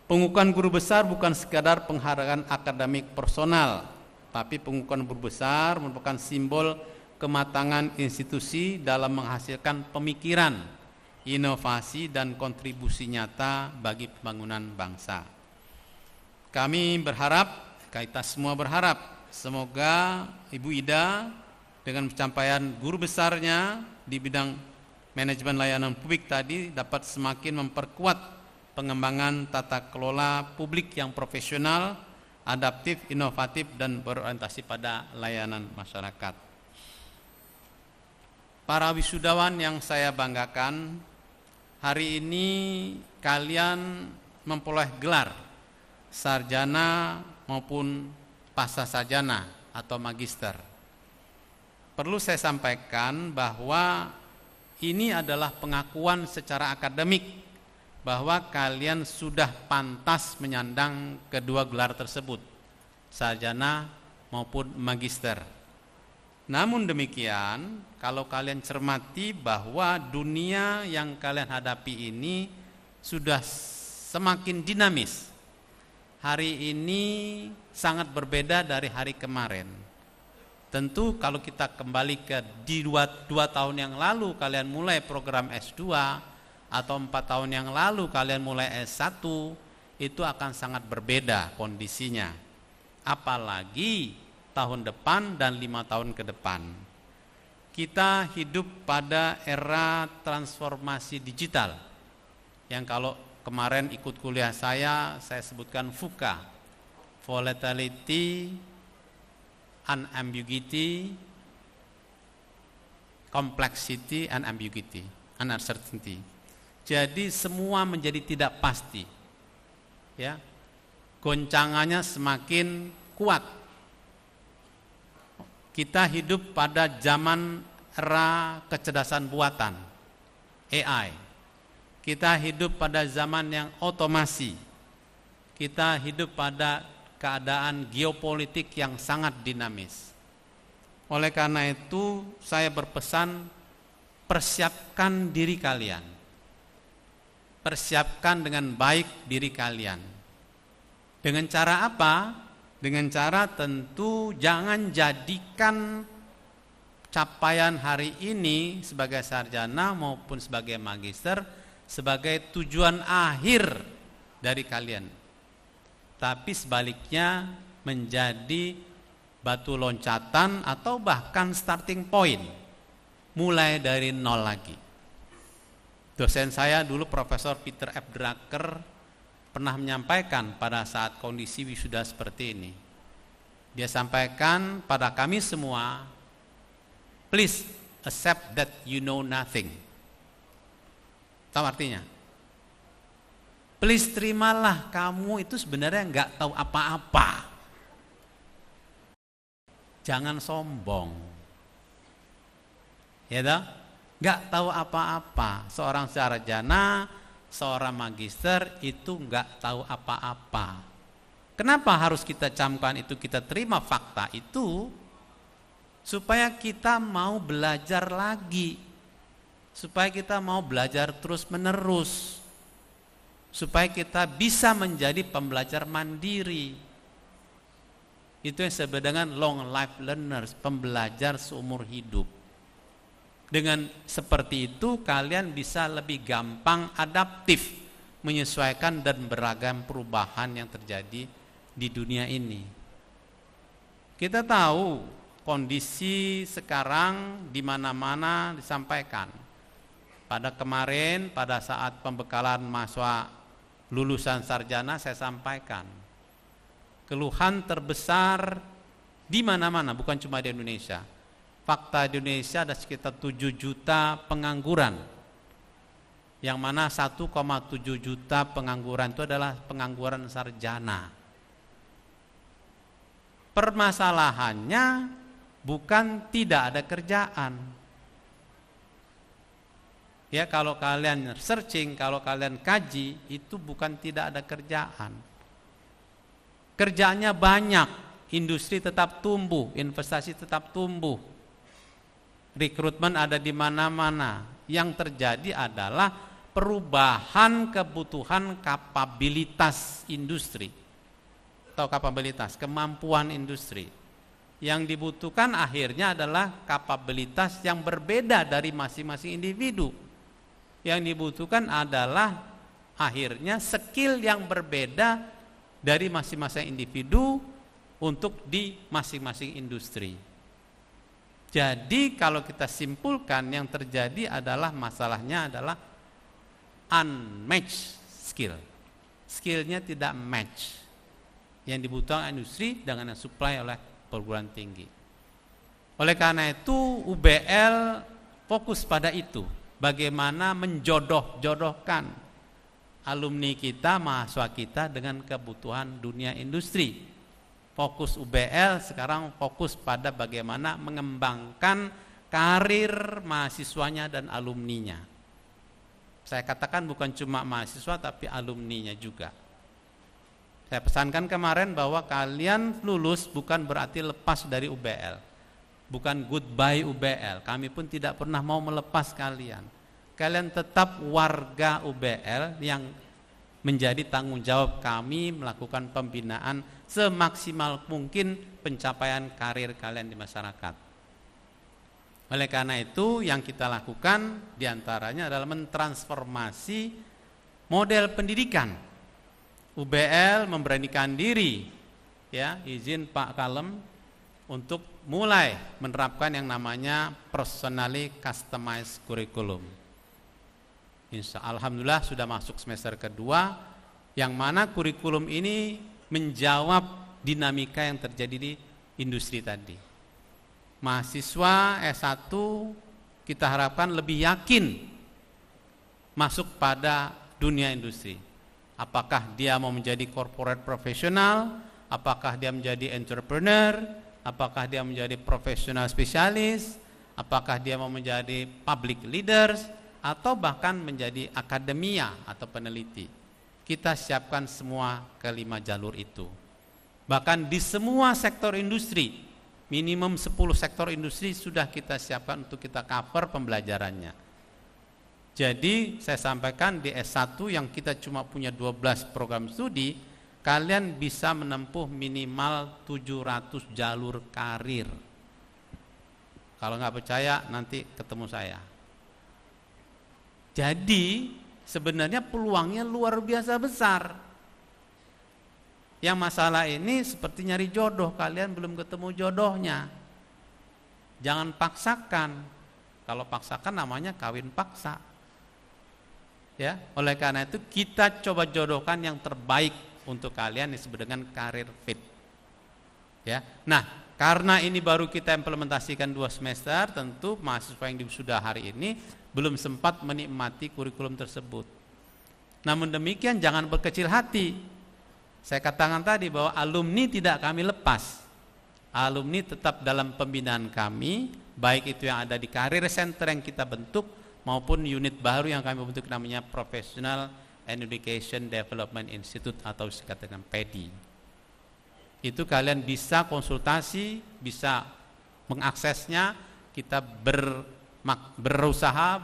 Pengukuhan guru besar bukan sekadar penghargaan akademik personal, tapi pengukuhan guru besar merupakan simbol kematangan institusi dalam menghasilkan pemikiran, inovasi dan kontribusi nyata bagi pembangunan bangsa. Kami berharap, kita semua berharap, semoga Ibu Ida dengan pencapaian guru besarnya di bidang manajemen layanan publik tadi dapat semakin memperkuat pengembangan tata kelola publik yang profesional, adaptif, inovatif, dan berorientasi pada layanan masyarakat. Para wisudawan yang saya banggakan, hari ini kalian memperoleh gelar sarjana maupun pascasarjana atau magister. Perlu saya sampaikan bahwa ini adalah pengakuan secara akademik bahwa kalian sudah pantas menyandang kedua gelar tersebut, sarjana maupun magister. Namun demikian, kalau kalian cermati bahwa dunia yang kalian hadapi ini sudah semakin dinamis. Hari ini sangat berbeda dari hari kemarin. Tentu kalau kita kembali ke di 2 tahun yang lalu kalian mulai program S2 atau 4 tahun yang lalu kalian mulai S1, itu akan sangat berbeda kondisinya. Apalagi tahun depan dan 5 tahun ke depan. Kita hidup pada era transformasi digital yang kalau kemarin ikut kuliah saya sebutkan VUCA, volatility, unambiguity, complexity, and ambiguity, uncertainty. Jadi semua menjadi tidak pasti, ya, goncangannya semakin kuat. Kita hidup pada zaman era kecerdasan buatan, AI. Kita hidup pada zaman yang otomasi. Kita hidup pada keadaan geopolitik yang sangat dinamis. Oleh karena itu, saya berpesan, persiapkan diri kalian. Persiapkan dengan baik diri kalian. Dengan cara apa? Dengan cara tentu jangan jadikan capaian hari ini sebagai sarjana maupun sebagai magister sebagai tujuan akhir dari kalian, tapi sebaliknya menjadi batu loncatan atau bahkan starting point, mulai dari nol lagi. Dosen saya dulu Profesor Peter F. Drucker pernah menyampaikan pada saat kondisi wisuda seperti ini. Dia sampaikan pada kami semua, please accept that you know nothing. Tahu artinya? Please terimalah kamu itu sebenarnya nggak tahu apa-apa. Jangan sombong. Ya toh? Nggak tahu apa-apa. Seorang sarjana, seorang magister itu nggak tahu apa-apa. Kenapa harus kita camkan itu, kita terima fakta itu? Supaya kita mau belajar lagi. Supaya kita mau belajar terus menerus. Supaya kita bisa menjadi pembelajar mandiri. Itu yang disebut dengan long life learners, pembelajar seumur hidup. Dengan seperti itu kalian bisa lebih gampang adaptif, menyesuaikan dan beragam perubahan yang terjadi di dunia ini. Kita tahu kondisi sekarang di mana-mana disampaikan. Pada kemarin, pada saat pembekalan mahasiswa lulusan sarjana, saya sampaikan keluhan terbesar di mana-mana, bukan cuma di Indonesia. Fakta di Indonesia ada sekitar 7 juta pengangguran, yang mana 1,7 juta pengangguran itu adalah pengangguran sarjana. Permasalahannya bukan tidak ada kerjaan. Ya, kalau kalian searching, kalau kalian kaji, itu bukan tidak ada kerjaan. Kerjaannya banyak, industri tetap tumbuh, investasi tetap tumbuh. Rekrutmen ada di mana-mana. Yang terjadi adalah perubahan kebutuhan kapabilitas industri. Atau kapabilitas, kemampuan industri. Yang dibutuhkan akhirnya adalah kapabilitas yang berbeda dari masing-masing individu. Yang dibutuhkan adalah akhirnya skill yang berbeda dari masing-masing individu untuk di masing-masing industri. Jadi kalau kita simpulkan, yang terjadi adalah masalahnya adalah unmatched skill. Skillnya tidak match yang dibutuhkan industri dengan yang supply oleh perguruan tinggi. Oleh karena itu UBL fokus pada itu, bagaimana menjodoh-jodohkan alumni kita, mahasiswa kita dengan kebutuhan dunia industri. Fokus UBL sekarang fokus pada bagaimana mengembangkan karir mahasiswanya dan alumninya. Saya katakan bukan cuma mahasiswa tapi alumninya juga. Saya pesankan kemarin bahwa kalian lulus bukan berarti lepas dari UBL. Bukan goodbye UBL. Kami pun tidak pernah mau melepas kalian. Kalian tetap warga UBL yang menjadi tanggung jawab kami melakukan pembinaan semaksimal mungkin pencapaian karir kalian di masyarakat. Oleh karena itu yang kita lakukan diantaranya adalah mentransformasi model pendidikan. UBL memberanikan diri, ya, izin Pak Kalem, untuk mulai menerapkan yang namanya personally customized curriculum. Alhamdulillah sudah masuk semester kedua, yang mana kurikulum ini menjawab dinamika yang terjadi di industri tadi. Mahasiswa S1 kita harapkan lebih yakin masuk pada dunia industri. Apakah dia mau menjadi corporate profesional, apakah dia menjadi entrepreneur, apakah dia menjadi profesional spesialis, apakah dia mau menjadi public leaders, atau bahkan menjadi akademia atau peneliti. Kita siapkan semua kelima jalur itu. Bahkan di semua sektor industri, minimum 10 sektor industri sudah kita siapkan untuk kita cover pembelajarannya. Jadi saya sampaikan di S1 yang kita cuma punya 12 program studi, kalian bisa menempuh minimal 700 jalur karir. Kalau nggak percaya nanti ketemu saya. Jadi sebenarnya peluangnya luar biasa besar. Yang masalah ini seperti nyari jodoh, kalian belum ketemu jodohnya. Jangan paksakan. Kalau paksakan namanya kawin paksa. Ya, oleh karena itu kita coba jodohkan yang terbaik untuk kalian yang disebut dengan karir fit. Ya. Nah, karena ini baru kita implementasikan 2 semester, tentu mahasiswa yang sudah hari ini belum sempat menikmati kurikulum tersebut. Namun demikian jangan berkecil hati. Saya katakan tadi bahwa alumni tidak kami lepas. Alumni tetap dalam pembinaan kami baik itu yang ada di Career Center yang kita bentuk maupun unit baru yang kami bentuk namanya Professional and Education Development Institute atau disingkat dengan PEDI. Itu kalian bisa konsultasi, bisa mengaksesnya, kita berusaha,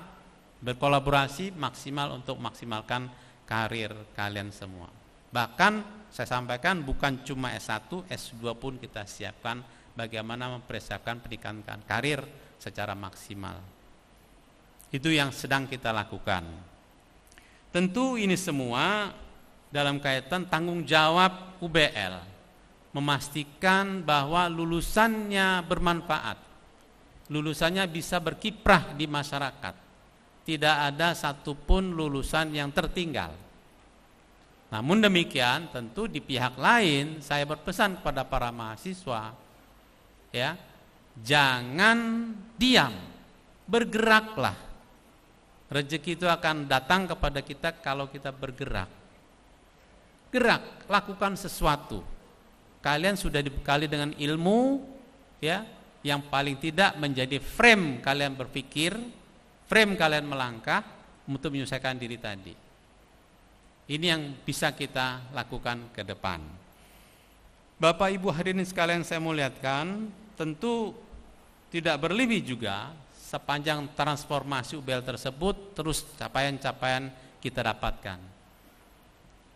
berkolaborasi maksimal untuk maksimalkan karir kalian semua. Bahkan saya sampaikan bukan cuma S1, S2 pun kita siapkan bagaimana mempersiapkan pendidikan karir secara maksimal. Itu yang sedang kita lakukan. Tentu ini semua dalam kaitan tanggung jawab UBL, memastikan bahwa lulusannya bermanfaat, lulusannya bisa berkiprah di masyarakat, tidak ada satupun lulusan yang tertinggal. Namun demikian, tentu di pihak lain saya berpesan kepada para mahasiswa, ya, jangan diam, bergeraklah. Rezeki itu akan datang kepada kita kalau kita bergerak. Gerak, lakukan sesuatu. Kalian sudah dibekali dengan ilmu, ya, yang paling tidak menjadi frame kalian berpikir, frame kalian melangkah untuk menyelesaikan diri tadi. Ini yang bisa kita lakukan ke depan. Bapak Ibu hadirin sekalian saya muliakan, tentu tidak berlebih juga sepanjang transformasi UBL tersebut terus capaian-capaian kita dapatkan.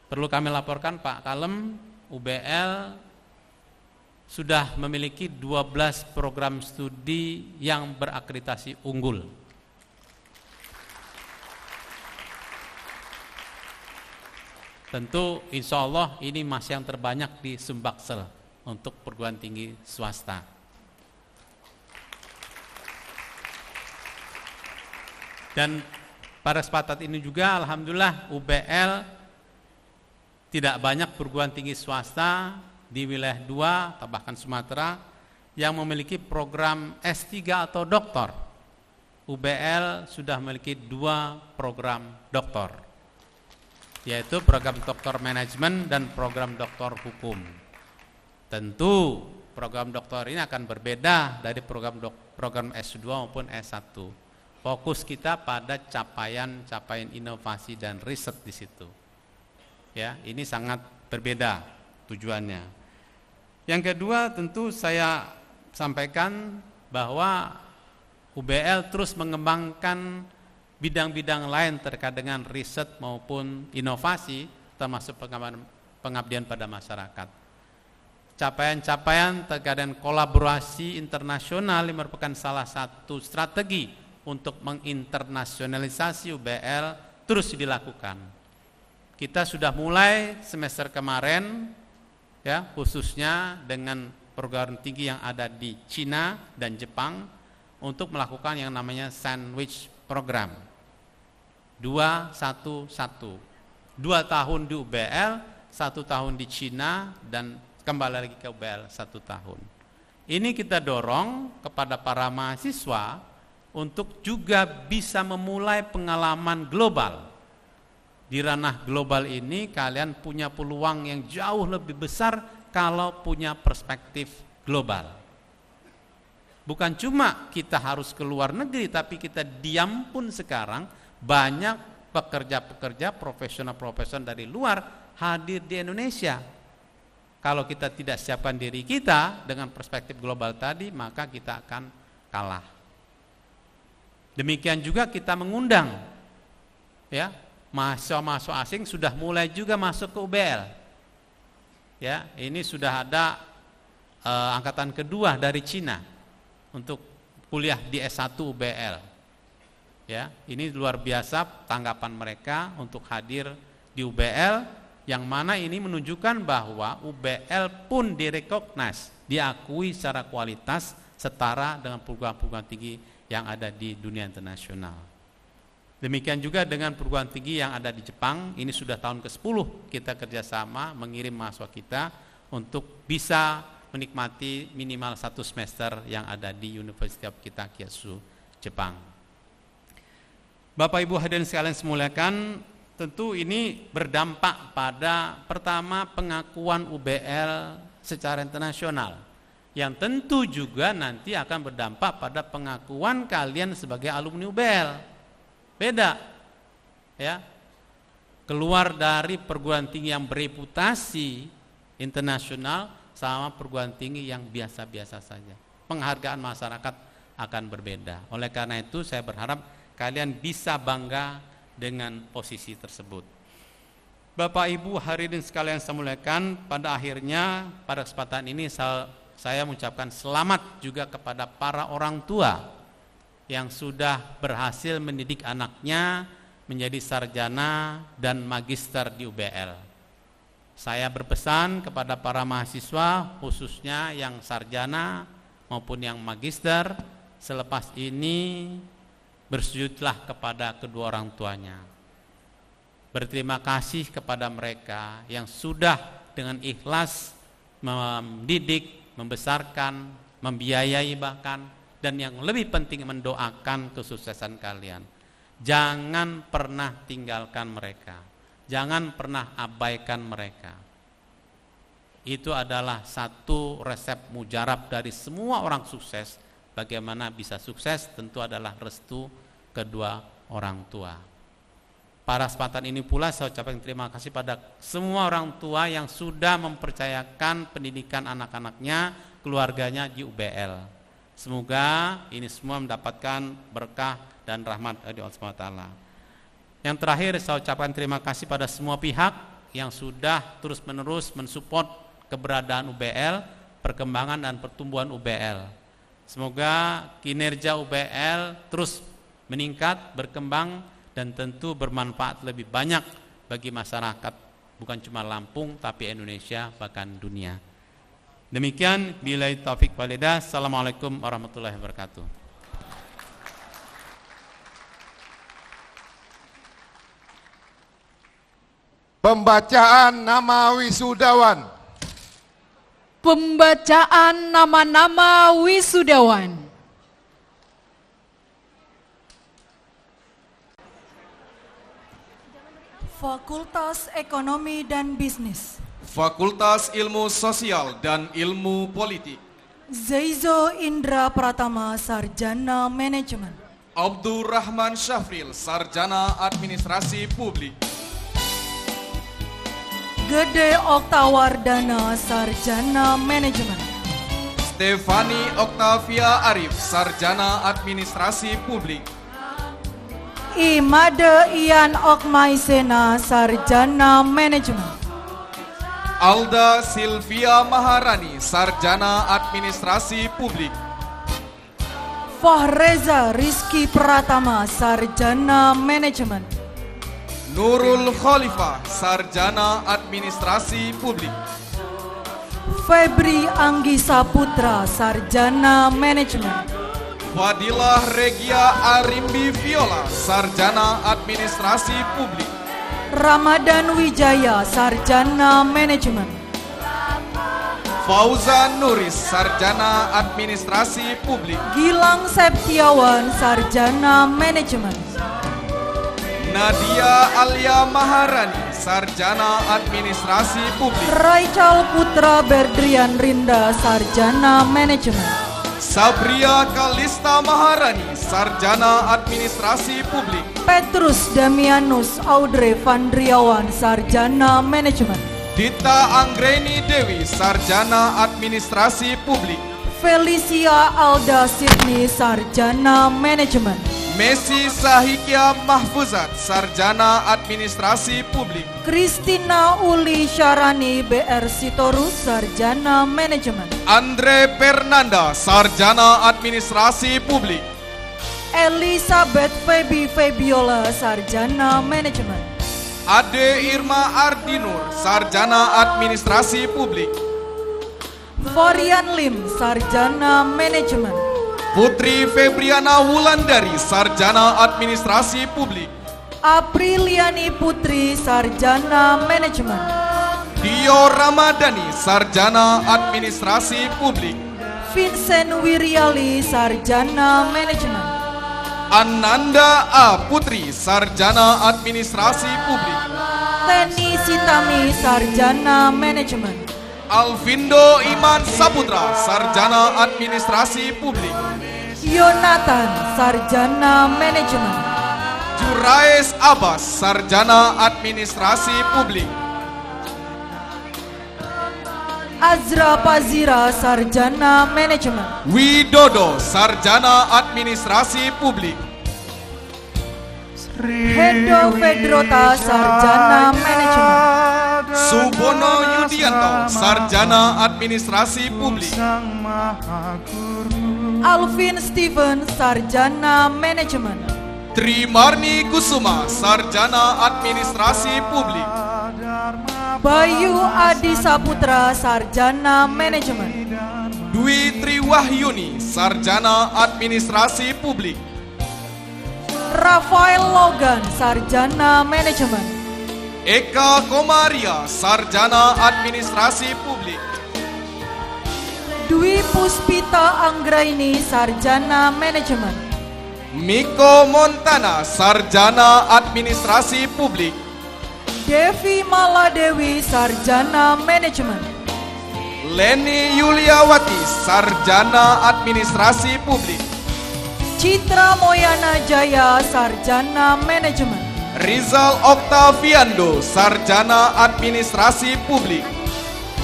Perlu kami laporkan Pak Kalem, UBL sudah memiliki 12 program studi yang berakreditasi unggul. Tentu insya Allah ini masih yang terbanyak di Sumbaksel untuk perguruan tinggi swasta. Dan pada kesempatan ini juga alhamdulillah UBL tidak banyak perguruan tinggi swasta di wilayah 2 atau bahkan Sumatera yang memiliki program S3 atau doktor. UBL sudah memiliki 2 program doktor, yaitu program doktor manajemen dan program doktor hukum. Tentu program doktor ini akan berbeda dari program S2 maupun S1. Fokus kita pada capaian inovasi dan riset di situ. Ya, ini sangat berbeda tujuannya. Yang kedua, tentu saya sampaikan bahwa UBL terus mengembangkan bidang-bidang lain terkait dengan riset maupun inovasi, termasuk pengabdian pada masyarakat. Capaian-capaian terkait dengan kolaborasi internasional yang merupakan salah satu strategi untuk menginternasionalisasi UBL terus dilakukan. Kita sudah mulai semester kemarin, ya, khususnya dengan perguruan tinggi yang ada di Cina dan Jepang untuk melakukan yang namanya sandwich program 2-1-1, 2 tahun di UBL, 1 tahun di Cina, dan kembali lagi ke UBL 1 tahun. Ini kita dorong kepada para mahasiswa untuk juga bisa memulai pengalaman global. Di ranah global ini kalian punya peluang yang jauh lebih besar kalau punya perspektif global. Bukan cuma kita harus ke luar negeri, tapi kita diam pun sekarang banyak pekerja-pekerja profesional-profesional dari luar hadir di Indonesia. Kalau kita tidak siapkan diri kita dengan perspektif global tadi, maka kita akan kalah. Demikian juga kita mengundang, ya, mahasiswa-mahasiswa asing sudah mulai juga masuk ke UBL. Ya, ini sudah ada angkatan kedua dari Cina untuk kuliah di S1 UBL. Ya, ini luar biasa tanggapan mereka untuk hadir di UBL, yang mana ini menunjukkan bahwa UBL pun direkognize, diakui secara kualitas setara dengan perguruan-perguruan tinggi yang ada di dunia internasional. Demikian juga dengan perguruan tinggi yang ada di Jepang, ini sudah tahun ke-10 kita kerjasama mengirim mahasiswa kita untuk bisa menikmati minimal 1 semester yang ada di University of Kitakyushu, Jepang. Bapak Ibu hadirin sekalian semuliakan, tentu ini berdampak pada pertama pengakuan UBL secara internasional. yang tentu juga nanti akan berdampak pada pengakuan kalian sebagai alumni UBL. Beda, ya. Keluar dari perguruan tinggi yang bereputasi internasional sama perguruan tinggi yang biasa-biasa saja. Penghargaan masyarakat akan berbeda. Oleh karena itu saya berharap kalian bisa bangga dengan posisi tersebut. Bapak Ibu hadirin sekalian saya muliakan, pada akhirnya pada kesempatan ini saya mengucapkan selamat juga kepada para orang tua yang sudah berhasil mendidik anaknya menjadi sarjana dan magister di UBL. Saya berpesan kepada para mahasiswa khususnya yang sarjana maupun yang magister, selepas ini bersujudlah kepada kedua orang tuanya. Berterima kasih kepada mereka yang sudah dengan ikhlas mendidik, membesarkan, membiayai bahkan, dan yang lebih penting mendoakan kesuksesan kalian. Jangan pernah tinggalkan mereka, jangan pernah abaikan mereka. Itu adalah satu resep mujarab dari semua orang sukses. Bagaimana bisa sukses tentu adalah restu kedua orang tua. Pada kesempatan ini pula saya ucapkan terima kasih pada semua orang tua yang sudah mempercayakan pendidikan anak-anaknya, keluarganya di UBL. Semoga ini semua mendapatkan berkah dan rahmat dari Allah SWT. Yang terakhir saya ucapkan terima kasih pada semua pihak yang sudah terus-menerus mensupport keberadaan UBL, perkembangan dan pertumbuhan UBL. Semoga kinerja UBL terus meningkat, berkembang, dan tentu bermanfaat lebih banyak bagi masyarakat, bukan cuma Lampung tapi Indonesia bahkan dunia. Demikian, billahi taufik wal hidayah. Assalamualaikum warahmatullahi wabarakatuh. Pembacaan nama wisudawan. Pembacaan nama-nama wisudawan. Fakultas Ekonomi dan Bisnis, Fakultas Ilmu Sosial dan Ilmu Politik, Zaizo Indra Pratama, Sarjana Manajemen, Abdurrahman Syafril, Sarjana Administrasi Publik, Gede Oktawardana, Sarjana Manajemen, Stefani Oktavia Arif, Sarjana Administrasi Publik, Imade Ian Okmaisena, Sarjana Manajemen, Alda Silvia Maharani, Sarjana Administrasi Publik, Fahreza Rizky Pratama, Sarjana Manajemen, Nurul Khalifah, Sarjana Administrasi Publik, Febri Anggisa Putra, Sarjana Manajemen, Fadilah Regia Arimbi Viola, Sarjana Administrasi Publik, Ramadan Wijaya, Sarjana Manajemen, Fauzan Nuris, Sarjana Administrasi Publik, Gilang Septiawan, Sarjana Manajemen, Nadia Alia Maharani, Sarjana Administrasi Publik, Raichal Putra Berdrian Rinda, Sarjana Manajemen, Sabria Kalista Maharani, Sarjana Administrasi Publik, Petrus Damianus Audrey Vandriawan, Sarjana Manajemen, Dita Anggreni Dewi, Sarjana Administrasi Publik, Felicia Alda Sidney, Sarjana Manajemen, Messi Sahikia Mahfuzat, Sarjana Administrasi Publik, Kristina Uli Syarani BR Sitorus, Sarjana Manajemen, Andre Fernanda, Sarjana Administrasi Publik, Elizabeth Feby Febiola, Sarjana Manajemen, Ade Irma Ardinur, Sarjana Administrasi Publik, Forian Lim, Sarjana Manajemen, Putri Febriana Wulandari, Sarjana Administrasi Publik, Apriliani Putri, Sarjana Manajemen, Dio Ramadhani, Sarjana Administrasi Publik, Vincent Wiriali, Sarjana Manajemen, Ananda A. Putri, Sarjana Administrasi Publik, Teni Sitami, Sarjana Manajemen, Alvindo Iman Saputra, Sarjana Administrasi Publik. Yonatan, Sarjana Manajemen. Jurais Abbas, Sarjana Administrasi Publik. Azra Pazira, Sarjana Manajemen. Widodo, Sarjana Administrasi Publik. Hendo Fedrota, Sarjana Manajemen. Subono Yudianto, Sarjana Administrasi Publik. Alvin Steven, Sarjana Manajemen. Trimarni Kusuma, Sarjana Administrasi Publik. Bayu Adi Saputra, Sarjana Manajemen. Dwi Triwahyuni, Sarjana Administrasi Publik. Rafael Logan, Sarjana Manajemen. Eka Komaria, Sarjana Administrasi Publik. Dwi Puspita Anggraini, Sarjana Manajemen. Miko Montana, Sarjana Administrasi Publik. Devi Maladewi, Sarjana Manajemen. Leni Yuliawati, Sarjana Administrasi Publik. Citra Moyana Jaya, Sarjana Manajemen. Rizal Oktaviando, Sarjana Administrasi Publik.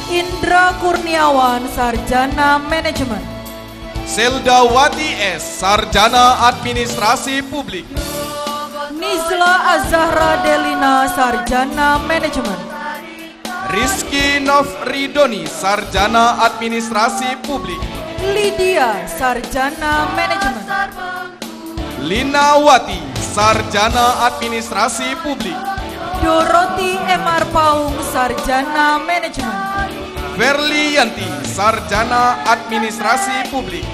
Indra Kurniawan, Sarjana Manajemen. Seldawati S, Sarjana Administrasi Publik. Nizla Azahra Delina, Sarjana Manajemen. Rizky Nofridoni, Sarjana Administrasi Publik. Lydia, Sarjana Manajemen. Linawati, Sarjana Administrasi Publik. Doroti M.R. Paung, Sarjana Manajemen. Verlianti, Sarjana Administrasi Publik.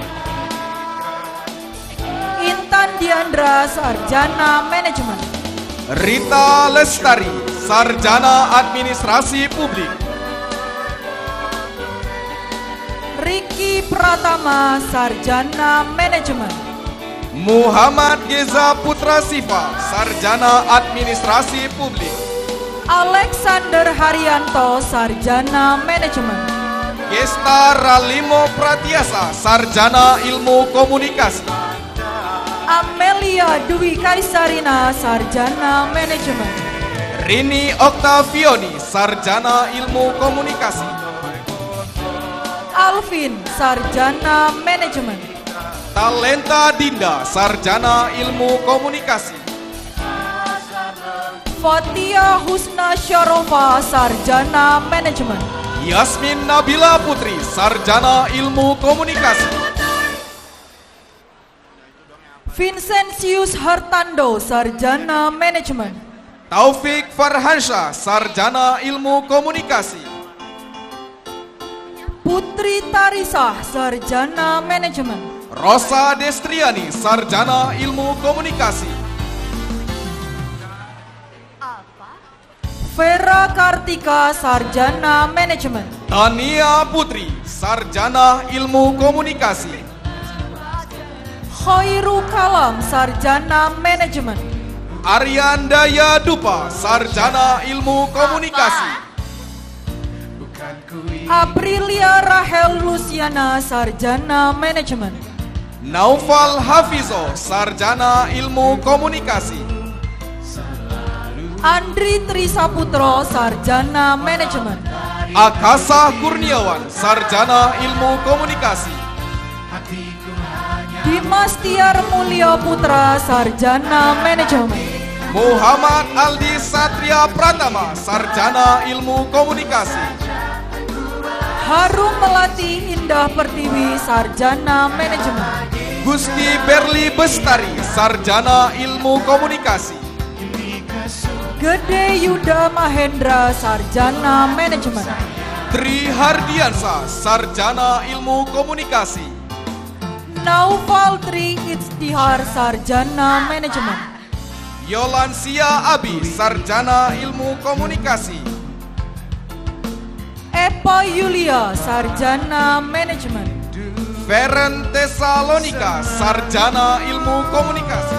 Intan Diandra, Sarjana Manajemen. Rita Lestari, Sarjana Administrasi Publik. Riki Pratama, Sarjana Manajemen. Muhammad Geza Putra Siva, Sarjana Administrasi Publik. Alexander Haryanto, Sarjana Manajemen. Gesta Ralimo Pratiasa, Sarjana Ilmu Komunikasi. Amelia Dwi Kaisarina, Sarjana Manajemen. Rini Oktavioni, Sarjana Ilmu Komunikasi. Alvin, Sarjana Manajemen. Talenta Dinda, Sarjana Ilmu Komunikasi. Fatia Husna Syarofa, Sarjana Manajemen. Yasmin Nabila Putri, Sarjana Ilmu Komunikasi. Vincentius Hartando, Sarjana Manajemen. Taufik Farhansyah, Sarjana Ilmu Komunikasi. Putri Tarisah, Sarjana Manajemen. Rosa Destriani, Sarjana Ilmu Komunikasi. Vera Kartika, Sarjana Manajemen. Tania Putri, Sarjana Ilmu Komunikasi. Khairu Kalam, Sarjana Manajemen. Aryandaya Dupa, Sarjana Ilmu Komunikasi. Aprilia Rahel Luciana, Sarjana Manajemen. Naufal Hafizo, Sarjana Ilmu Komunikasi. Andri Trisaputro, Sarjana Manajemen. Akasa Kurniawan, Sarjana Ilmu Komunikasi. Dimas Tiar Mulyo Putra, Sarjana Manajemen. Muhammad Aldi Satria Pratama, Sarjana Ilmu Komunikasi. Harum Melati Indah Pertiwi, Sarjana Manajemen. Gusti Berli Bestari, Sarjana Ilmu Komunikasi. Gede Yuda Mahendra, Sarjana Manajemen. Tri Hardiansa, Sarjana Ilmu Komunikasi. Naufal Tri Ijtihar, Sarjana Manajemen. Yolansia Abi, Sarjana Ilmu Komunikasi. Epa Yulia, Sarjana Manajemen. Feren Tesalonika, Sarjana Ilmu Komunikasi.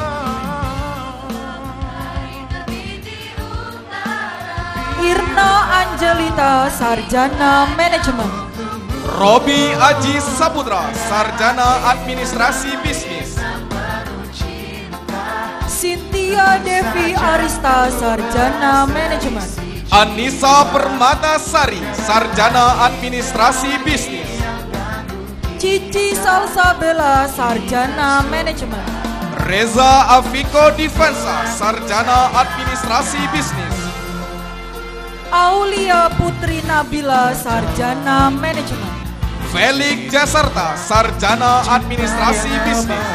Irna Angelita, Sarjana Manajemen. Robi Aji Saputra, Sarjana Administrasi Bisnis. Cynthia Devi Arista, Sarjana Manajemen. Anissa Permatasari, Sarjana Administrasi Bisnis. Cici Salsabella, Sarjana Manajemen. Reza Afiko Divansa, Sarjana Administrasi Bisnis. Aulia Putri Nabila, Sarjana Manajemen. Felix Jasarta, Sarjana Administrasi Bisnis.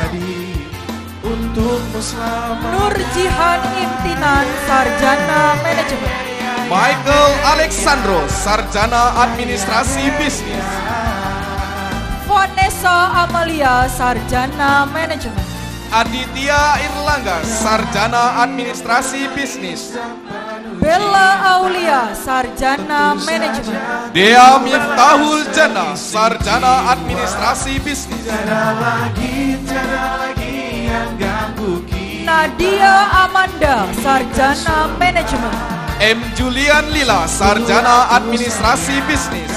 Nur Jihan Imtinan, Sarjana Manajemen. Michael Alexandro, Sarjana Administrasi Bisnis. Vanessa Amalia, Sarjana Manajemen. Aditya Irlangga, Sarjana Administrasi Bisnis. Bella Aulia, Sarjana Manajemen. Dea Miftahul Jannah, Sarjana Administrasi Bisnis. Nadia Amanda, Sarjana Manajemen. M. Julian Lila, Sarjana Administrasi Bisnis.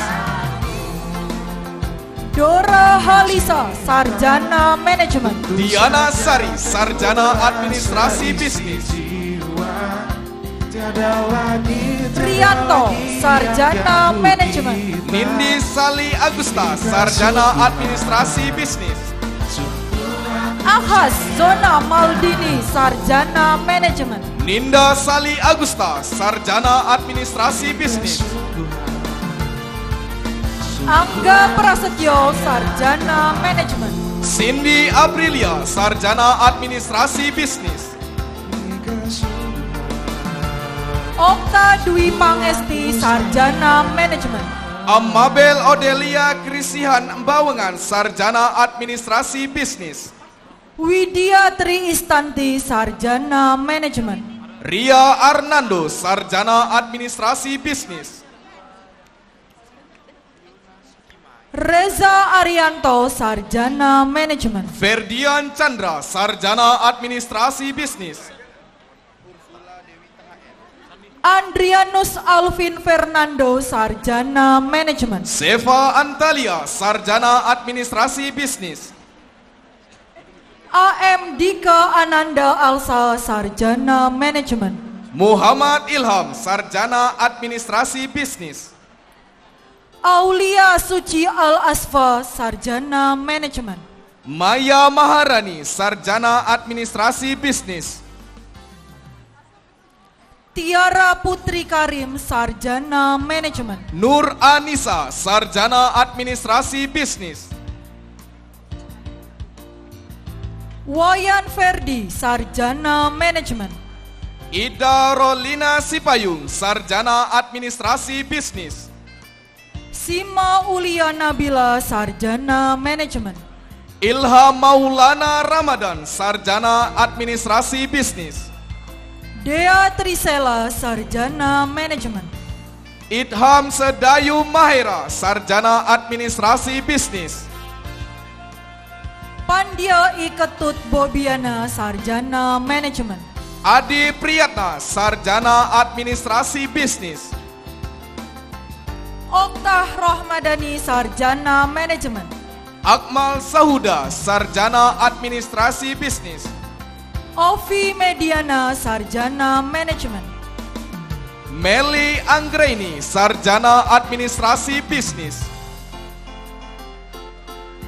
Dora Halisa, Sarjana Manajemen. Diana Sari, Sarjana Administrasi Bisnis. Trianto, Sarjana Manajemen. Nindi Sali Agusta, Sarjana Administrasi Bisnis. Ahas Zona Maldini, Sarjana Manajemen. Ninda Sali Agusta, Sarjana Administrasi Bisnis. Angga Prasetyo, Sarjana Manajemen. Cindy Aprilia, Sarjana Administrasi Bisnis. Okta Dwi Pangesti, Sarjana Manajemen. Amabel Odelia Krisihan Bawengan, Sarjana Administrasi Bisnis. Widya Tri Istanti, Sarjana Manajemen. Ria Arnando, Sarjana Administrasi Bisnis. Reza Arianto, Sarjana Manajemen. Ferdian Chandra, Sarjana Administrasi Bisnis. Andrianus Alvin Fernando, Sarjana Manajemen. Seva Antalia, Sarjana Administrasi Bisnis. AM Dika Ananda Alsa, Sarjana Manajemen. Muhammad Ilham, Sarjana Administrasi Bisnis. Aulia Suci Al-Asfa, Sarjana Manajemen. Maya Maharani, Sarjana Administrasi Bisnis. Tiara Putri Karim, Sarjana Manajemen. Nur Anissa, Sarjana Administrasi Bisnis. Wayan Ferdi, Sarjana Manajemen. Ida Rolina Sipayung, Sarjana Administrasi Bisnis. Sima Ulia Nabila, Sarjana Manajemen. Ilham Maulana Ramadan, Sarjana Administrasi Bisnis. Dea Trisela, Sarjana Manajemen. Idham Sedayu Mahera, Sarjana Administrasi Bisnis. Pandya Iketut Bobiana, Sarjana Manajemen. Adi Priyatna, Sarjana Administrasi Bisnis. Oktah Rohmadani, Sarjana Manajemen. Akmal Sahuda, Sarjana Administrasi Bisnis. Ovi Mediana, Sarjana Manajemen. Meli Anggraini, Sarjana Administrasi Bisnis.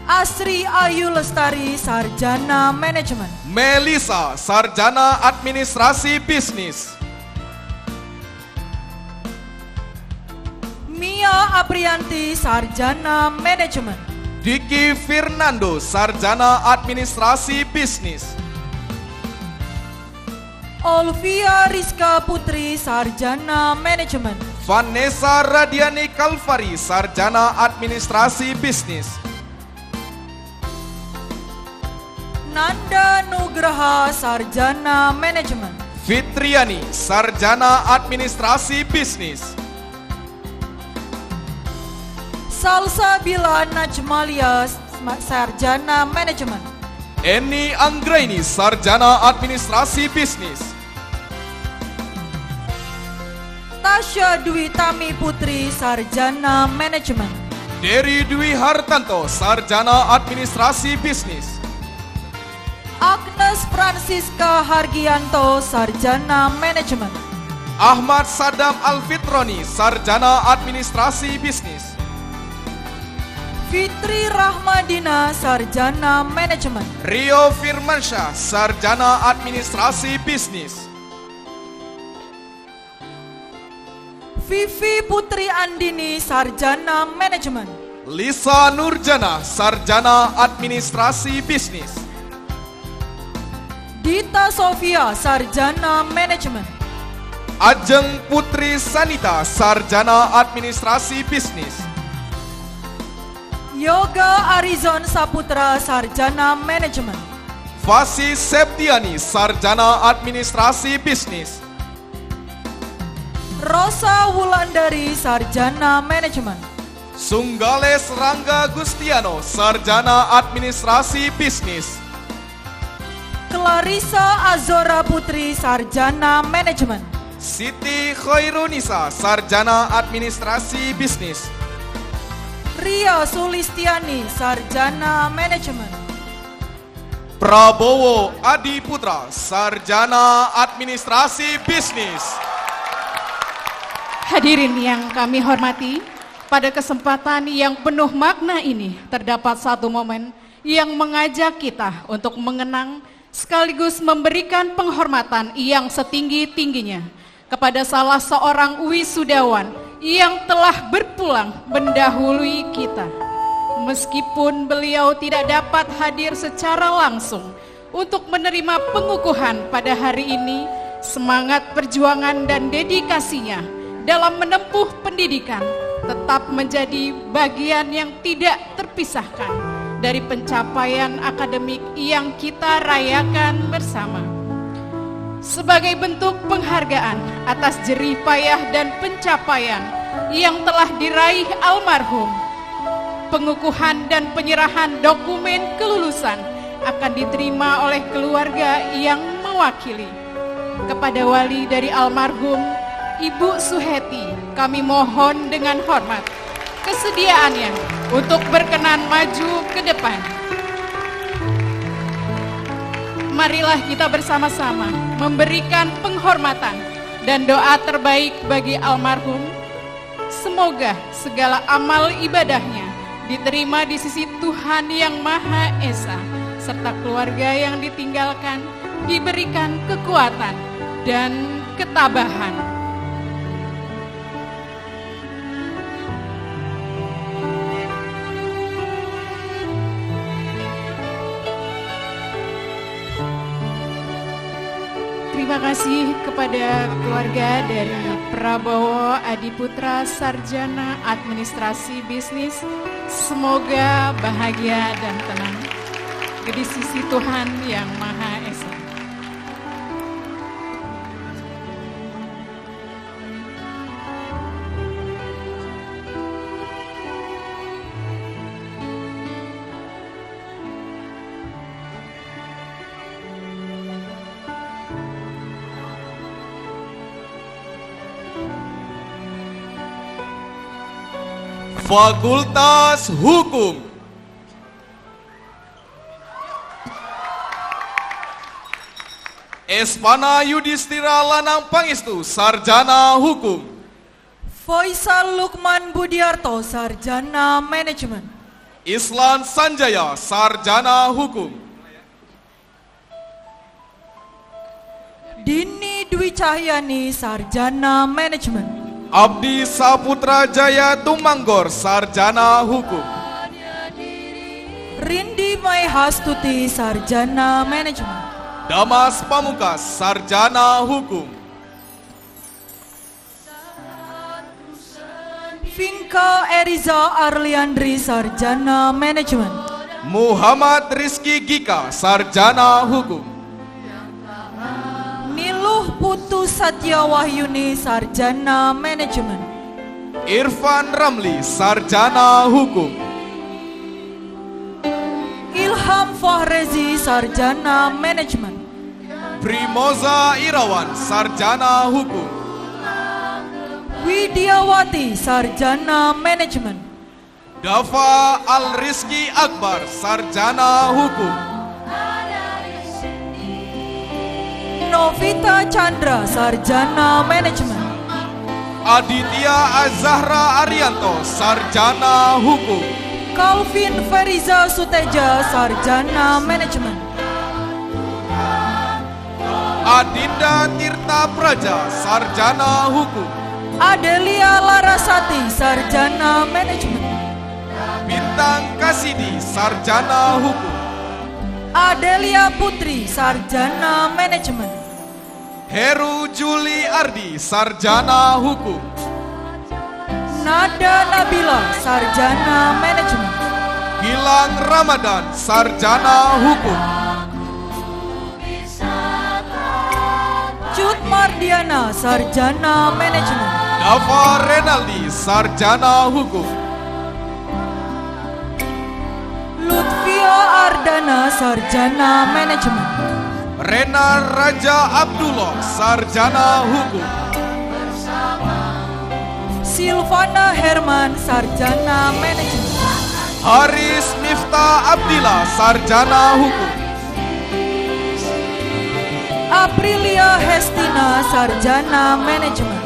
Asri Ayu Lestari, Sarjana Manajemen. Melisa, Sarjana Administrasi Bisnis. Mia Aprianti, Sarjana Manajemen. Diki Fernando, Sarjana Administrasi Bisnis. Olvia Rizka Putri, Sarjana Manajemen. Vanessa Radiani Kalvari, Sarjana Administrasi Bisnis. Nanda Nugraha, Sarjana Manajemen. Fitriani, Sarjana Administrasi Bisnis. Salsabila Najmalia, Sarjana Manajemen. Eni Anggraini, Sarjana Administrasi Bisnis. Tasya Dwi Tami Putri, Sarjana Manajemen. Dery Dwi Hartanto, Sarjana Administrasi Bisnis. Agnes Francisca Hargianto, Sarjana Manajemen. Ahmad Sadam Alfitroni, Sarjana Administrasi Bisnis. Fitri Rahmadina, Sarjana Manajemen. Rio Firmansyah, Sarjana Administrasi Bisnis. Vivi Putri Andini, Sarjana Manajemen. Lisa Nurjana, Sarjana Administrasi Bisnis. Dita Sofia, Sarjana Manajemen. Ajeng Putri Sanita, Sarjana Administrasi Bisnis. Yoga Arizon Saputra, Sarjana Manajemen. Fasi Septiani, Sarjana Administrasi Bisnis. Rosa Wulandari, Sarjana Manajemen. Sunggales Rangga Gustiano, Sarjana Administrasi Bisnis. Clarissa Azora Putri, Sarjana Manajemen. Siti Khairunisa, Sarjana Administrasi Bisnis. Ria Sulistiani, Sarjana Manajemen. Prabowo Adi Putra, Sarjana Administrasi Bisnis. Hadirin yang kami hormati, pada kesempatan yang penuh makna ini terdapat satu momen yang mengajak kita untuk mengenang sekaligus memberikan penghormatan yang setinggi-tingginya kepada salah seorang wisudawan yang telah berpulang mendahului kita. Meskipun beliau tidak dapat hadir secara langsung untuk menerima pengukuhan pada hari ini, semangat perjuangan dan dedikasinya dalam menempuh pendidikan tetap menjadi bagian yang tidak terpisahkan dari pencapaian akademik yang kita rayakan bersama. Sebagai bentuk penghargaan atas jerih payah dan pencapaian yang telah diraih almarhum, pengukuhan dan penyerahan dokumen kelulusan akan diterima oleh keluarga yang mewakili. Kepada wali dari almarhum Ibu Suheti, kami mohon dengan hormat kesediaannya untuk berkenan maju ke depan. Marilah kita bersama-sama memberikan penghormatan dan doa terbaik bagi almarhum. Semoga segala amal ibadahnya diterima di sisi Tuhan Yang Maha Esa, serta keluarga yang ditinggalkan diberikan kekuatan dan ketabahan. Terima kasih kepada keluarga dari Prabowo Adi Putra, Sarjana Administrasi Bisnis. Semoga bahagia dan tenang di sisi Tuhan Yang Maha Esa. Fakultas Hukum. Espana Yudhistira Lanang Pangestu, Sarjana Hukum. Faisal Lukman Budiarto, Sarjana Manajemen. Islan Sanjaya, Sarjana Hukum. Dini Dwi Cahyani, Sarjana Manajemen. Abdi Saputra Jaya Tumanggor, Sarjana Hukum. Rindi Mai Hastuti, Sarjana Manajemen. Damas Pamukas, Sarjana Hukum. Vinka Eriza Arliandri, Sarjana Manajemen. Muhammad Rizky Gika, Sarjana Hukum. Niluh Putu Satya Wahyuni, Sarjana Manajemen. Irfan Ramli, Sarjana Hukum. Ilham Fahrezi, Sarjana Manajemen. Primoza Irawan, Sarjana Hukum. Widiawati, Sarjana Manajemen. Dava Al-Rizki Akbar, Sarjana Hukum. Novita Chandra, Sarjana Manajemen. Aditya Azahra Arianto, Sarjana Hukum. Calvin Feriza Suteja, Sarjana Manajemen. Adinda Tirta Praja, Sarjana Hukum. Adelia Larasati, Sarjana Manajemen. Bintang Kasidi, Sarjana Hukum. Adelia Putri, Sarjana Manajemen. Heru Juli Ardi, Sarjana Hukum. Nada Nabila, Sarjana Manajemen. Gilang Ramadan, Sarjana Hukum. Cut Mardiana, Sarjana Manajemen. Dava Renaldi, Sarjana Hukum. Lutfia Ardana, Sarjana Manajemen. Rena Raja Abdullah, Sarjana Hukum. Silvana Herman, Sarjana Manajemen. Haris Miftah Abdillah, Sarjana Hukum. Aprilia Hestina, Sarjana Manajemen.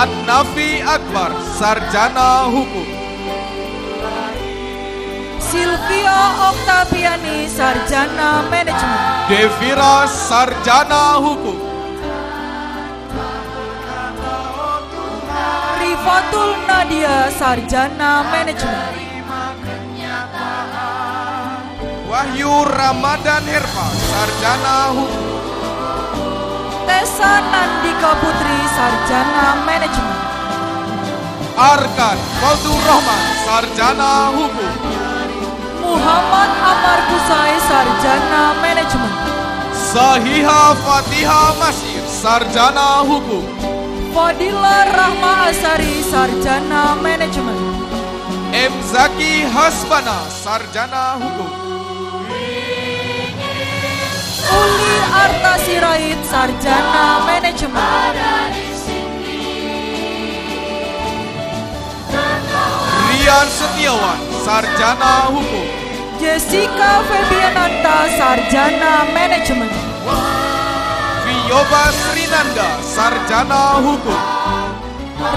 An-Nafi Akbar, Sarjana Hukum. Sylvia Oktaviani, Sarjana Manajemen. Devira, Sarjana Hukum. Rifatul Nadia, Sarjana Manajemen. Wahyu Ramadan Herpa, Sarjana Hukum. Tessa Nandika Putri, Sarjana Manajemen. Arkan Faudur Rahman, Sarjana Hukum. Muhammad Amar Kusai, Sarjana Manajemen. Sahiha Fatiha Masir, Sarjana Hukum. Fadila Rahma Asari, Sarjana Manajemen. M. Zaki Hasbana, Sarjana Hukum. Uli Arta Sirait, Sarjana Manajemen. Rian Setiawan, Sarjana Hukum. Jessica Febiananta, Sarjana Manajemen. Viyoba Srinanda, Sarjana Hukum.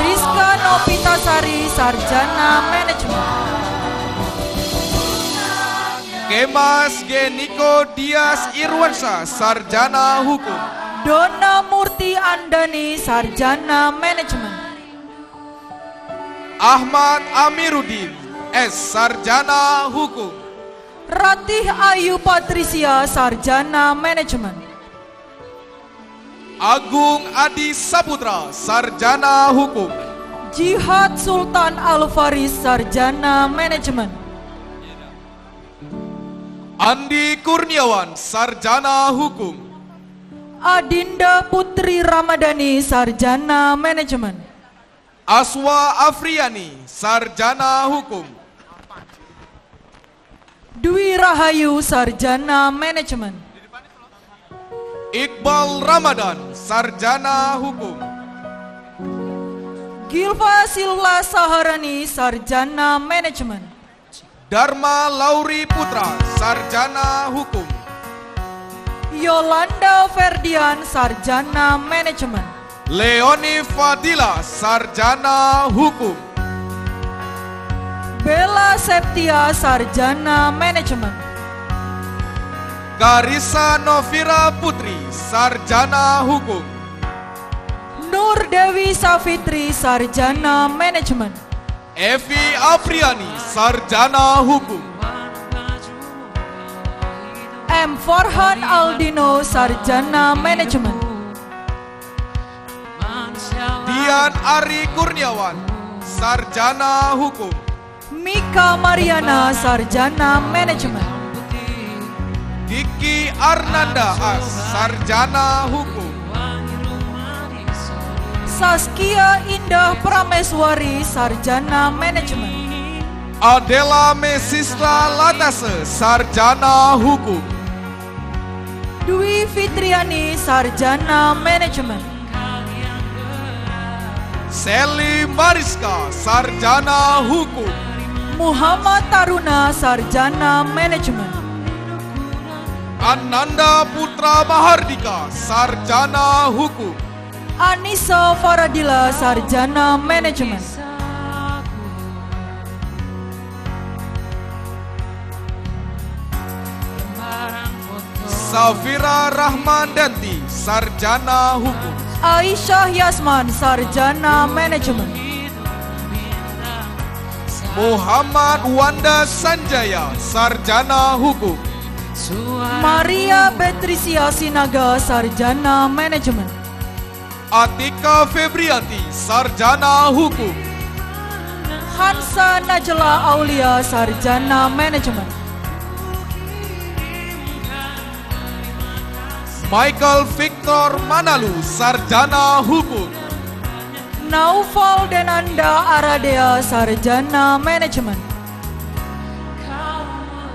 Rizka Nopitasari, Sarjana Manajemen. Kemas Geniko Dias Irwansyah, Sarjana Hukum. Dona Murti Andani, Sarjana Manajemen. Ahmad Amiruddin, S. Sarjana Hukum. Ratih Ayu Patricia, Sarjana Manajemen. Agung Adi Saputra, Sarjana Hukum. Jihad Sultan Alfaris, Sarjana Manajemen. Andi Kurniawan, Sarjana Hukum. Adinda Putri Ramadhani, Sarjana Manajemen. Aswa Afriani, Sarjana Hukum. Dwi Rahayu, Sarjana Manajemen. Iqbal Ramadan, Sarjana Hukum. Gilva Silva Saharani, Sarjana Manajemen. Dharma Lauri Putra, Sarjana Hukum. Yolanda Ferdian, Sarjana Manajemen. Leoni Fadila, Sarjana Hukum. Bella Septia, Sarjana Manajemen. Karissa Novira Putri, Sarjana Hukum. Nur Dewi Safitri, Sarjana Manajemen. Evi Afriani, Sarjana Hukum. M. Farhan Aldino, Sarjana Manajemen. Dian Ari Kurniawan, Sarjana Hukum. Mika Mariana, Sarjana Manajemen. Kiki Arnanda As, Sarjana Hukum. Saskia Indah Prameswari, Sarjana Manajemen. Adela Mesisla Latase, Sarjana Hukum. Dwi Fitriani, Sarjana Manajemen. Sally Mariska, Sarjana Hukum. Muhammad Taruna, Sarjana Manajemen. Ananda Putra Mahardika, Sarjana Hukum. Anissa Faradila, Sarjana Manajemen. Safira Rahmandanti, Sarjana Hukum. Aisyah Yasman, Sarjana Manajemen. Muhammad Wanda Sanjaya, Sarjana Hukum. Maria Patricia Sinaga, Sarjana Manajemen. Atika Febrianti, Sarjana Hukum. Hansa Najla Aulia, Sarjana Manajemen. Michael Victor Manalu, Sarjana Hukum. Naufal Denanda Aradea, Sarjana Manajemen.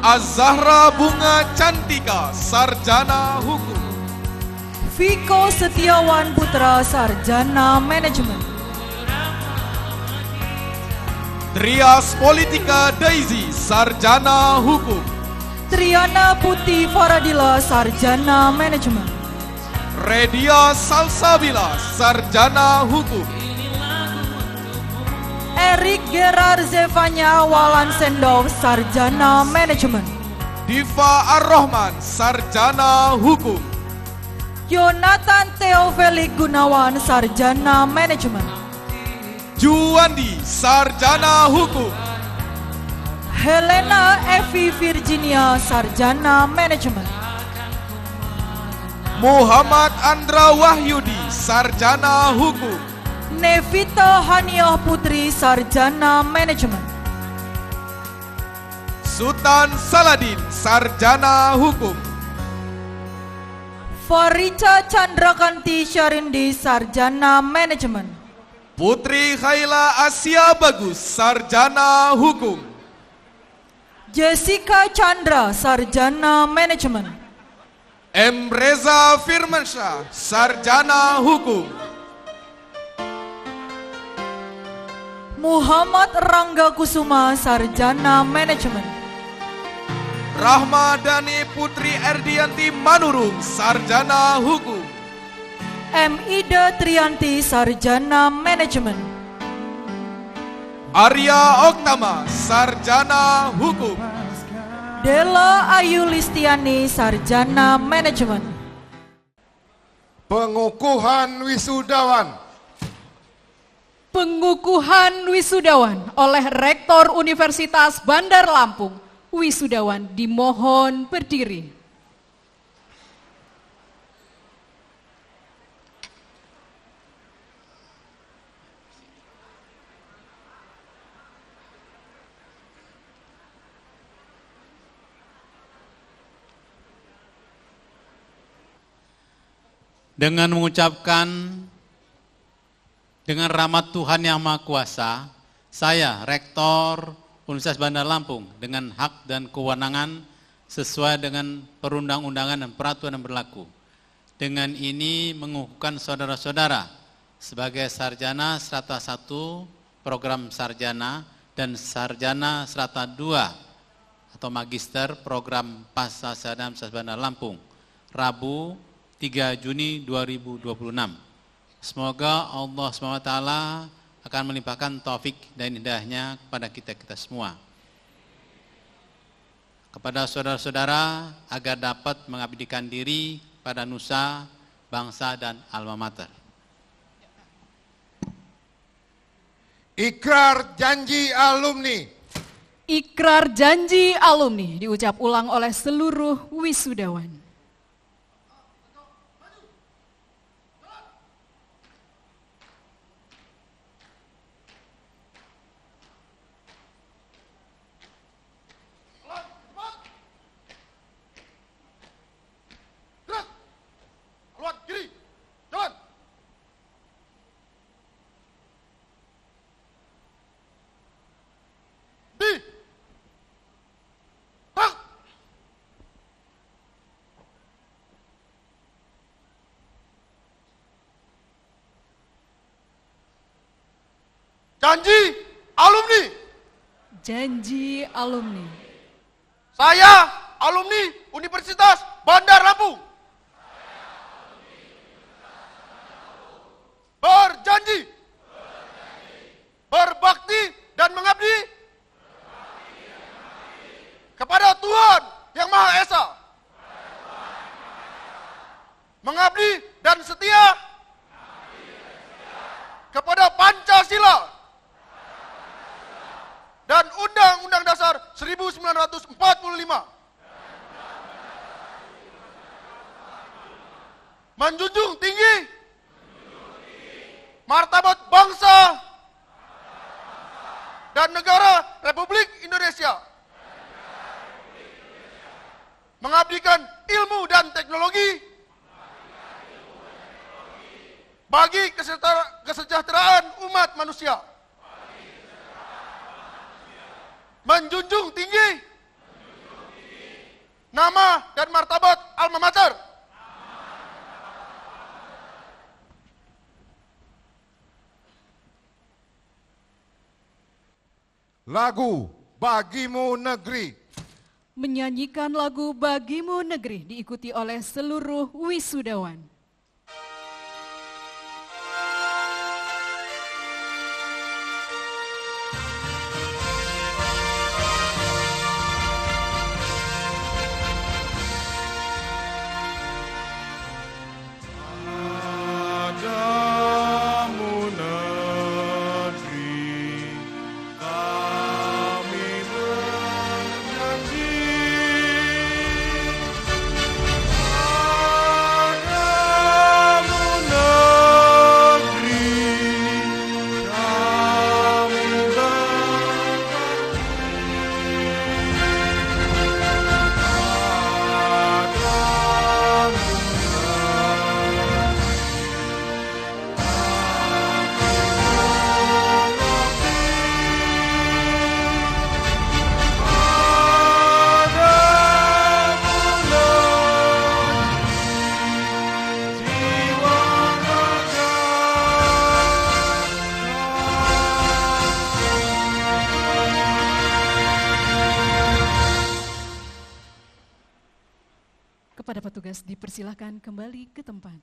Az-Zahra Bunga Cantika, Sarjana Hukum. Viko Setiawan Putra, Sarjana Manajemen. Trias Politika Daisy, Sarjana Hukum. Triana Putih Faradila, Sarjana Manajemen. Redia Salsabila, Sarjana Hukum. Erik Gerard Zevanya Walan Sendov, Sarjana Manajemen. Diva Ar-Rahman, Sarjana Hukum. Yonatan Teofelik Gunawan, Sarjana Manajemen. Juwandi, Sarjana Hukum. Helena Evi Virginia, Sarjana Manajemen. Muhammad Andra Wahyudi, Sarjana Hukum. Nevita Haniah Putri, Sarjana Manajemen. Sultan Saladin, Sarjana Hukum. Farica Chandrakanti Syarindi, Sarjana Manajemen. Putri Khaila Asia Bagus, Sarjana Hukum. Jessica Chandra, Sarjana Manajemen. M. Reza Firmansyah, Sarjana Hukum. Muhammad Rangga Kusuma, Sarjana Manajemen. Rahma Dani Putri Erdianti Manurung, Sarjana Hukum. M. Ida Trianti, Sarjana Manajemen. Arya Oktama, Sarjana Hukum. Dela Ayu Listiani, Sarjana Manajemen. Pengukuhan wisudawan. Pengukuhan wisudawan oleh Rektor Universitas Bandar Lampung. Wisudawan dimohon berdiri. Dengan mengucapkan dengan rahmat Tuhan Yang Maha Kuasa, saya Rektor Universitas Bandar Lampung dengan hak dan kewenangan sesuai dengan perundang-undangan dan peraturan yang berlaku. Dengan ini mengukuhkan saudara-saudara sebagai sarjana strata 1 program sarjana dan sarjana strata 2 atau magister program pasca sarjana Universitas Bandar Lampung, Rabu 3 Juni 2026. Semoga Allah SWT akan melimpahkan taufik dan hidayahnya kepada kita semua. Kepada saudara-saudara agar dapat mengabdikan diri pada nusa, bangsa, dan alma mater. Ikrar janji alumni. Ikrar janji alumni diucap ulang oleh seluruh wisudawan. Janji alumni. Janji alumni. Saya alumni Universitas Bandar Lampung. Berjanji. Berbakti dan mengabdi. Kepada Tuhan Yang Maha Esa. Mengabdi dan setia. Kepada Pancasila. Dan Undang-Undang Dasar 1945. Menjunjung tinggi martabat bangsa dan negara Republik Indonesia. Mengabdikan ilmu dan teknologi bagi kesejahteraan umat manusia. Menjunjung tinggi nama dan martabat alma mater. Lagu Bagimu Negeri. Menyanyikan lagu Bagimu Negeri diikuti oleh seluruh wisudawan. Kepada petugas dipersilakan kembali ke tempat.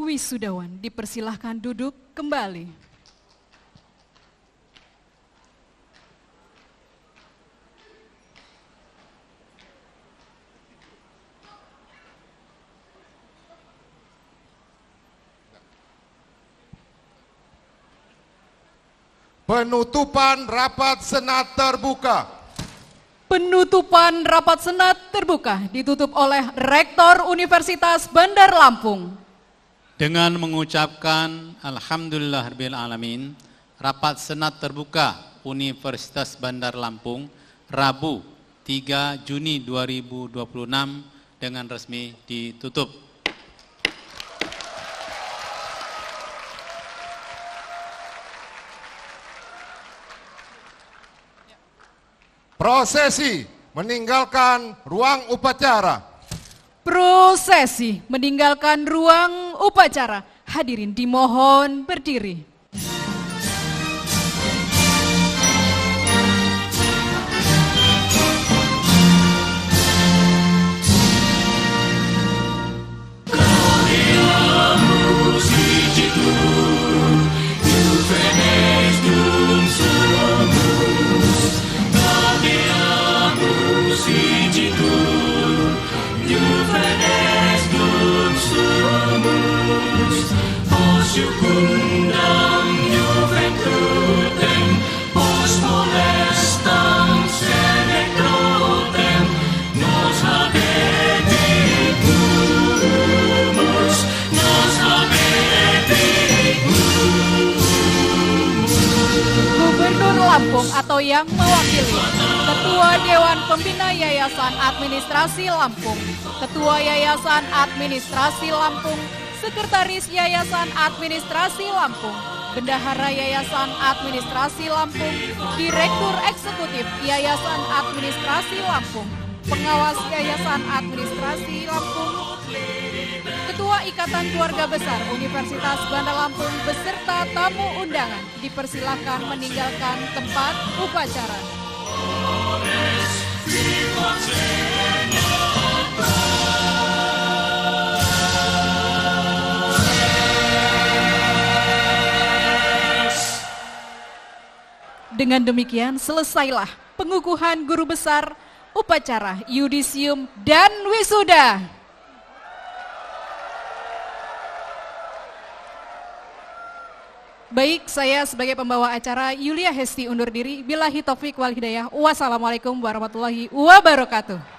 Wisudawan dipersilahkan duduk kembali. Penutupan rapat senat terbuka. Penutupan rapat senat terbuka ditutup oleh Rektor Universitas Bandar Lampung. Dengan mengucapkan Alhamdulillahirabbil alamin, rapat senat terbuka Universitas Bandar Lampung Rabu 3 Juni 2026 dengan resmi ditutup. Prosesi meninggalkan ruang upacara. Prosesi meninggalkan ruang upacara. Hadirin dimohon berdiri. Syukunda atau yang mewakili. Ketua Dewan Pembina Yayasan Administrasi Lampung, Ketua Yayasan Administrasi Lampung, Sekretaris Yayasan Administrasi Lampung, Bendahara Yayasan Administrasi Lampung, Direktur Eksekutif Yayasan Administrasi Lampung, Pengawas Yayasan Administrasi Lampung, Ketua Ikatan Keluarga Besar Universitas Bandar Lampung beserta tamu undangan dipersilakan meninggalkan tempat upacara. Dengan demikian selesailah pengukuhan guru besar, upacara yudisium dan wisuda. Baik, saya sebagai pembawa acara Yulia Hesti undur diri. Billahi taufik wal hidayah. Wassalamualaikum warahmatullahi wabarakatuh.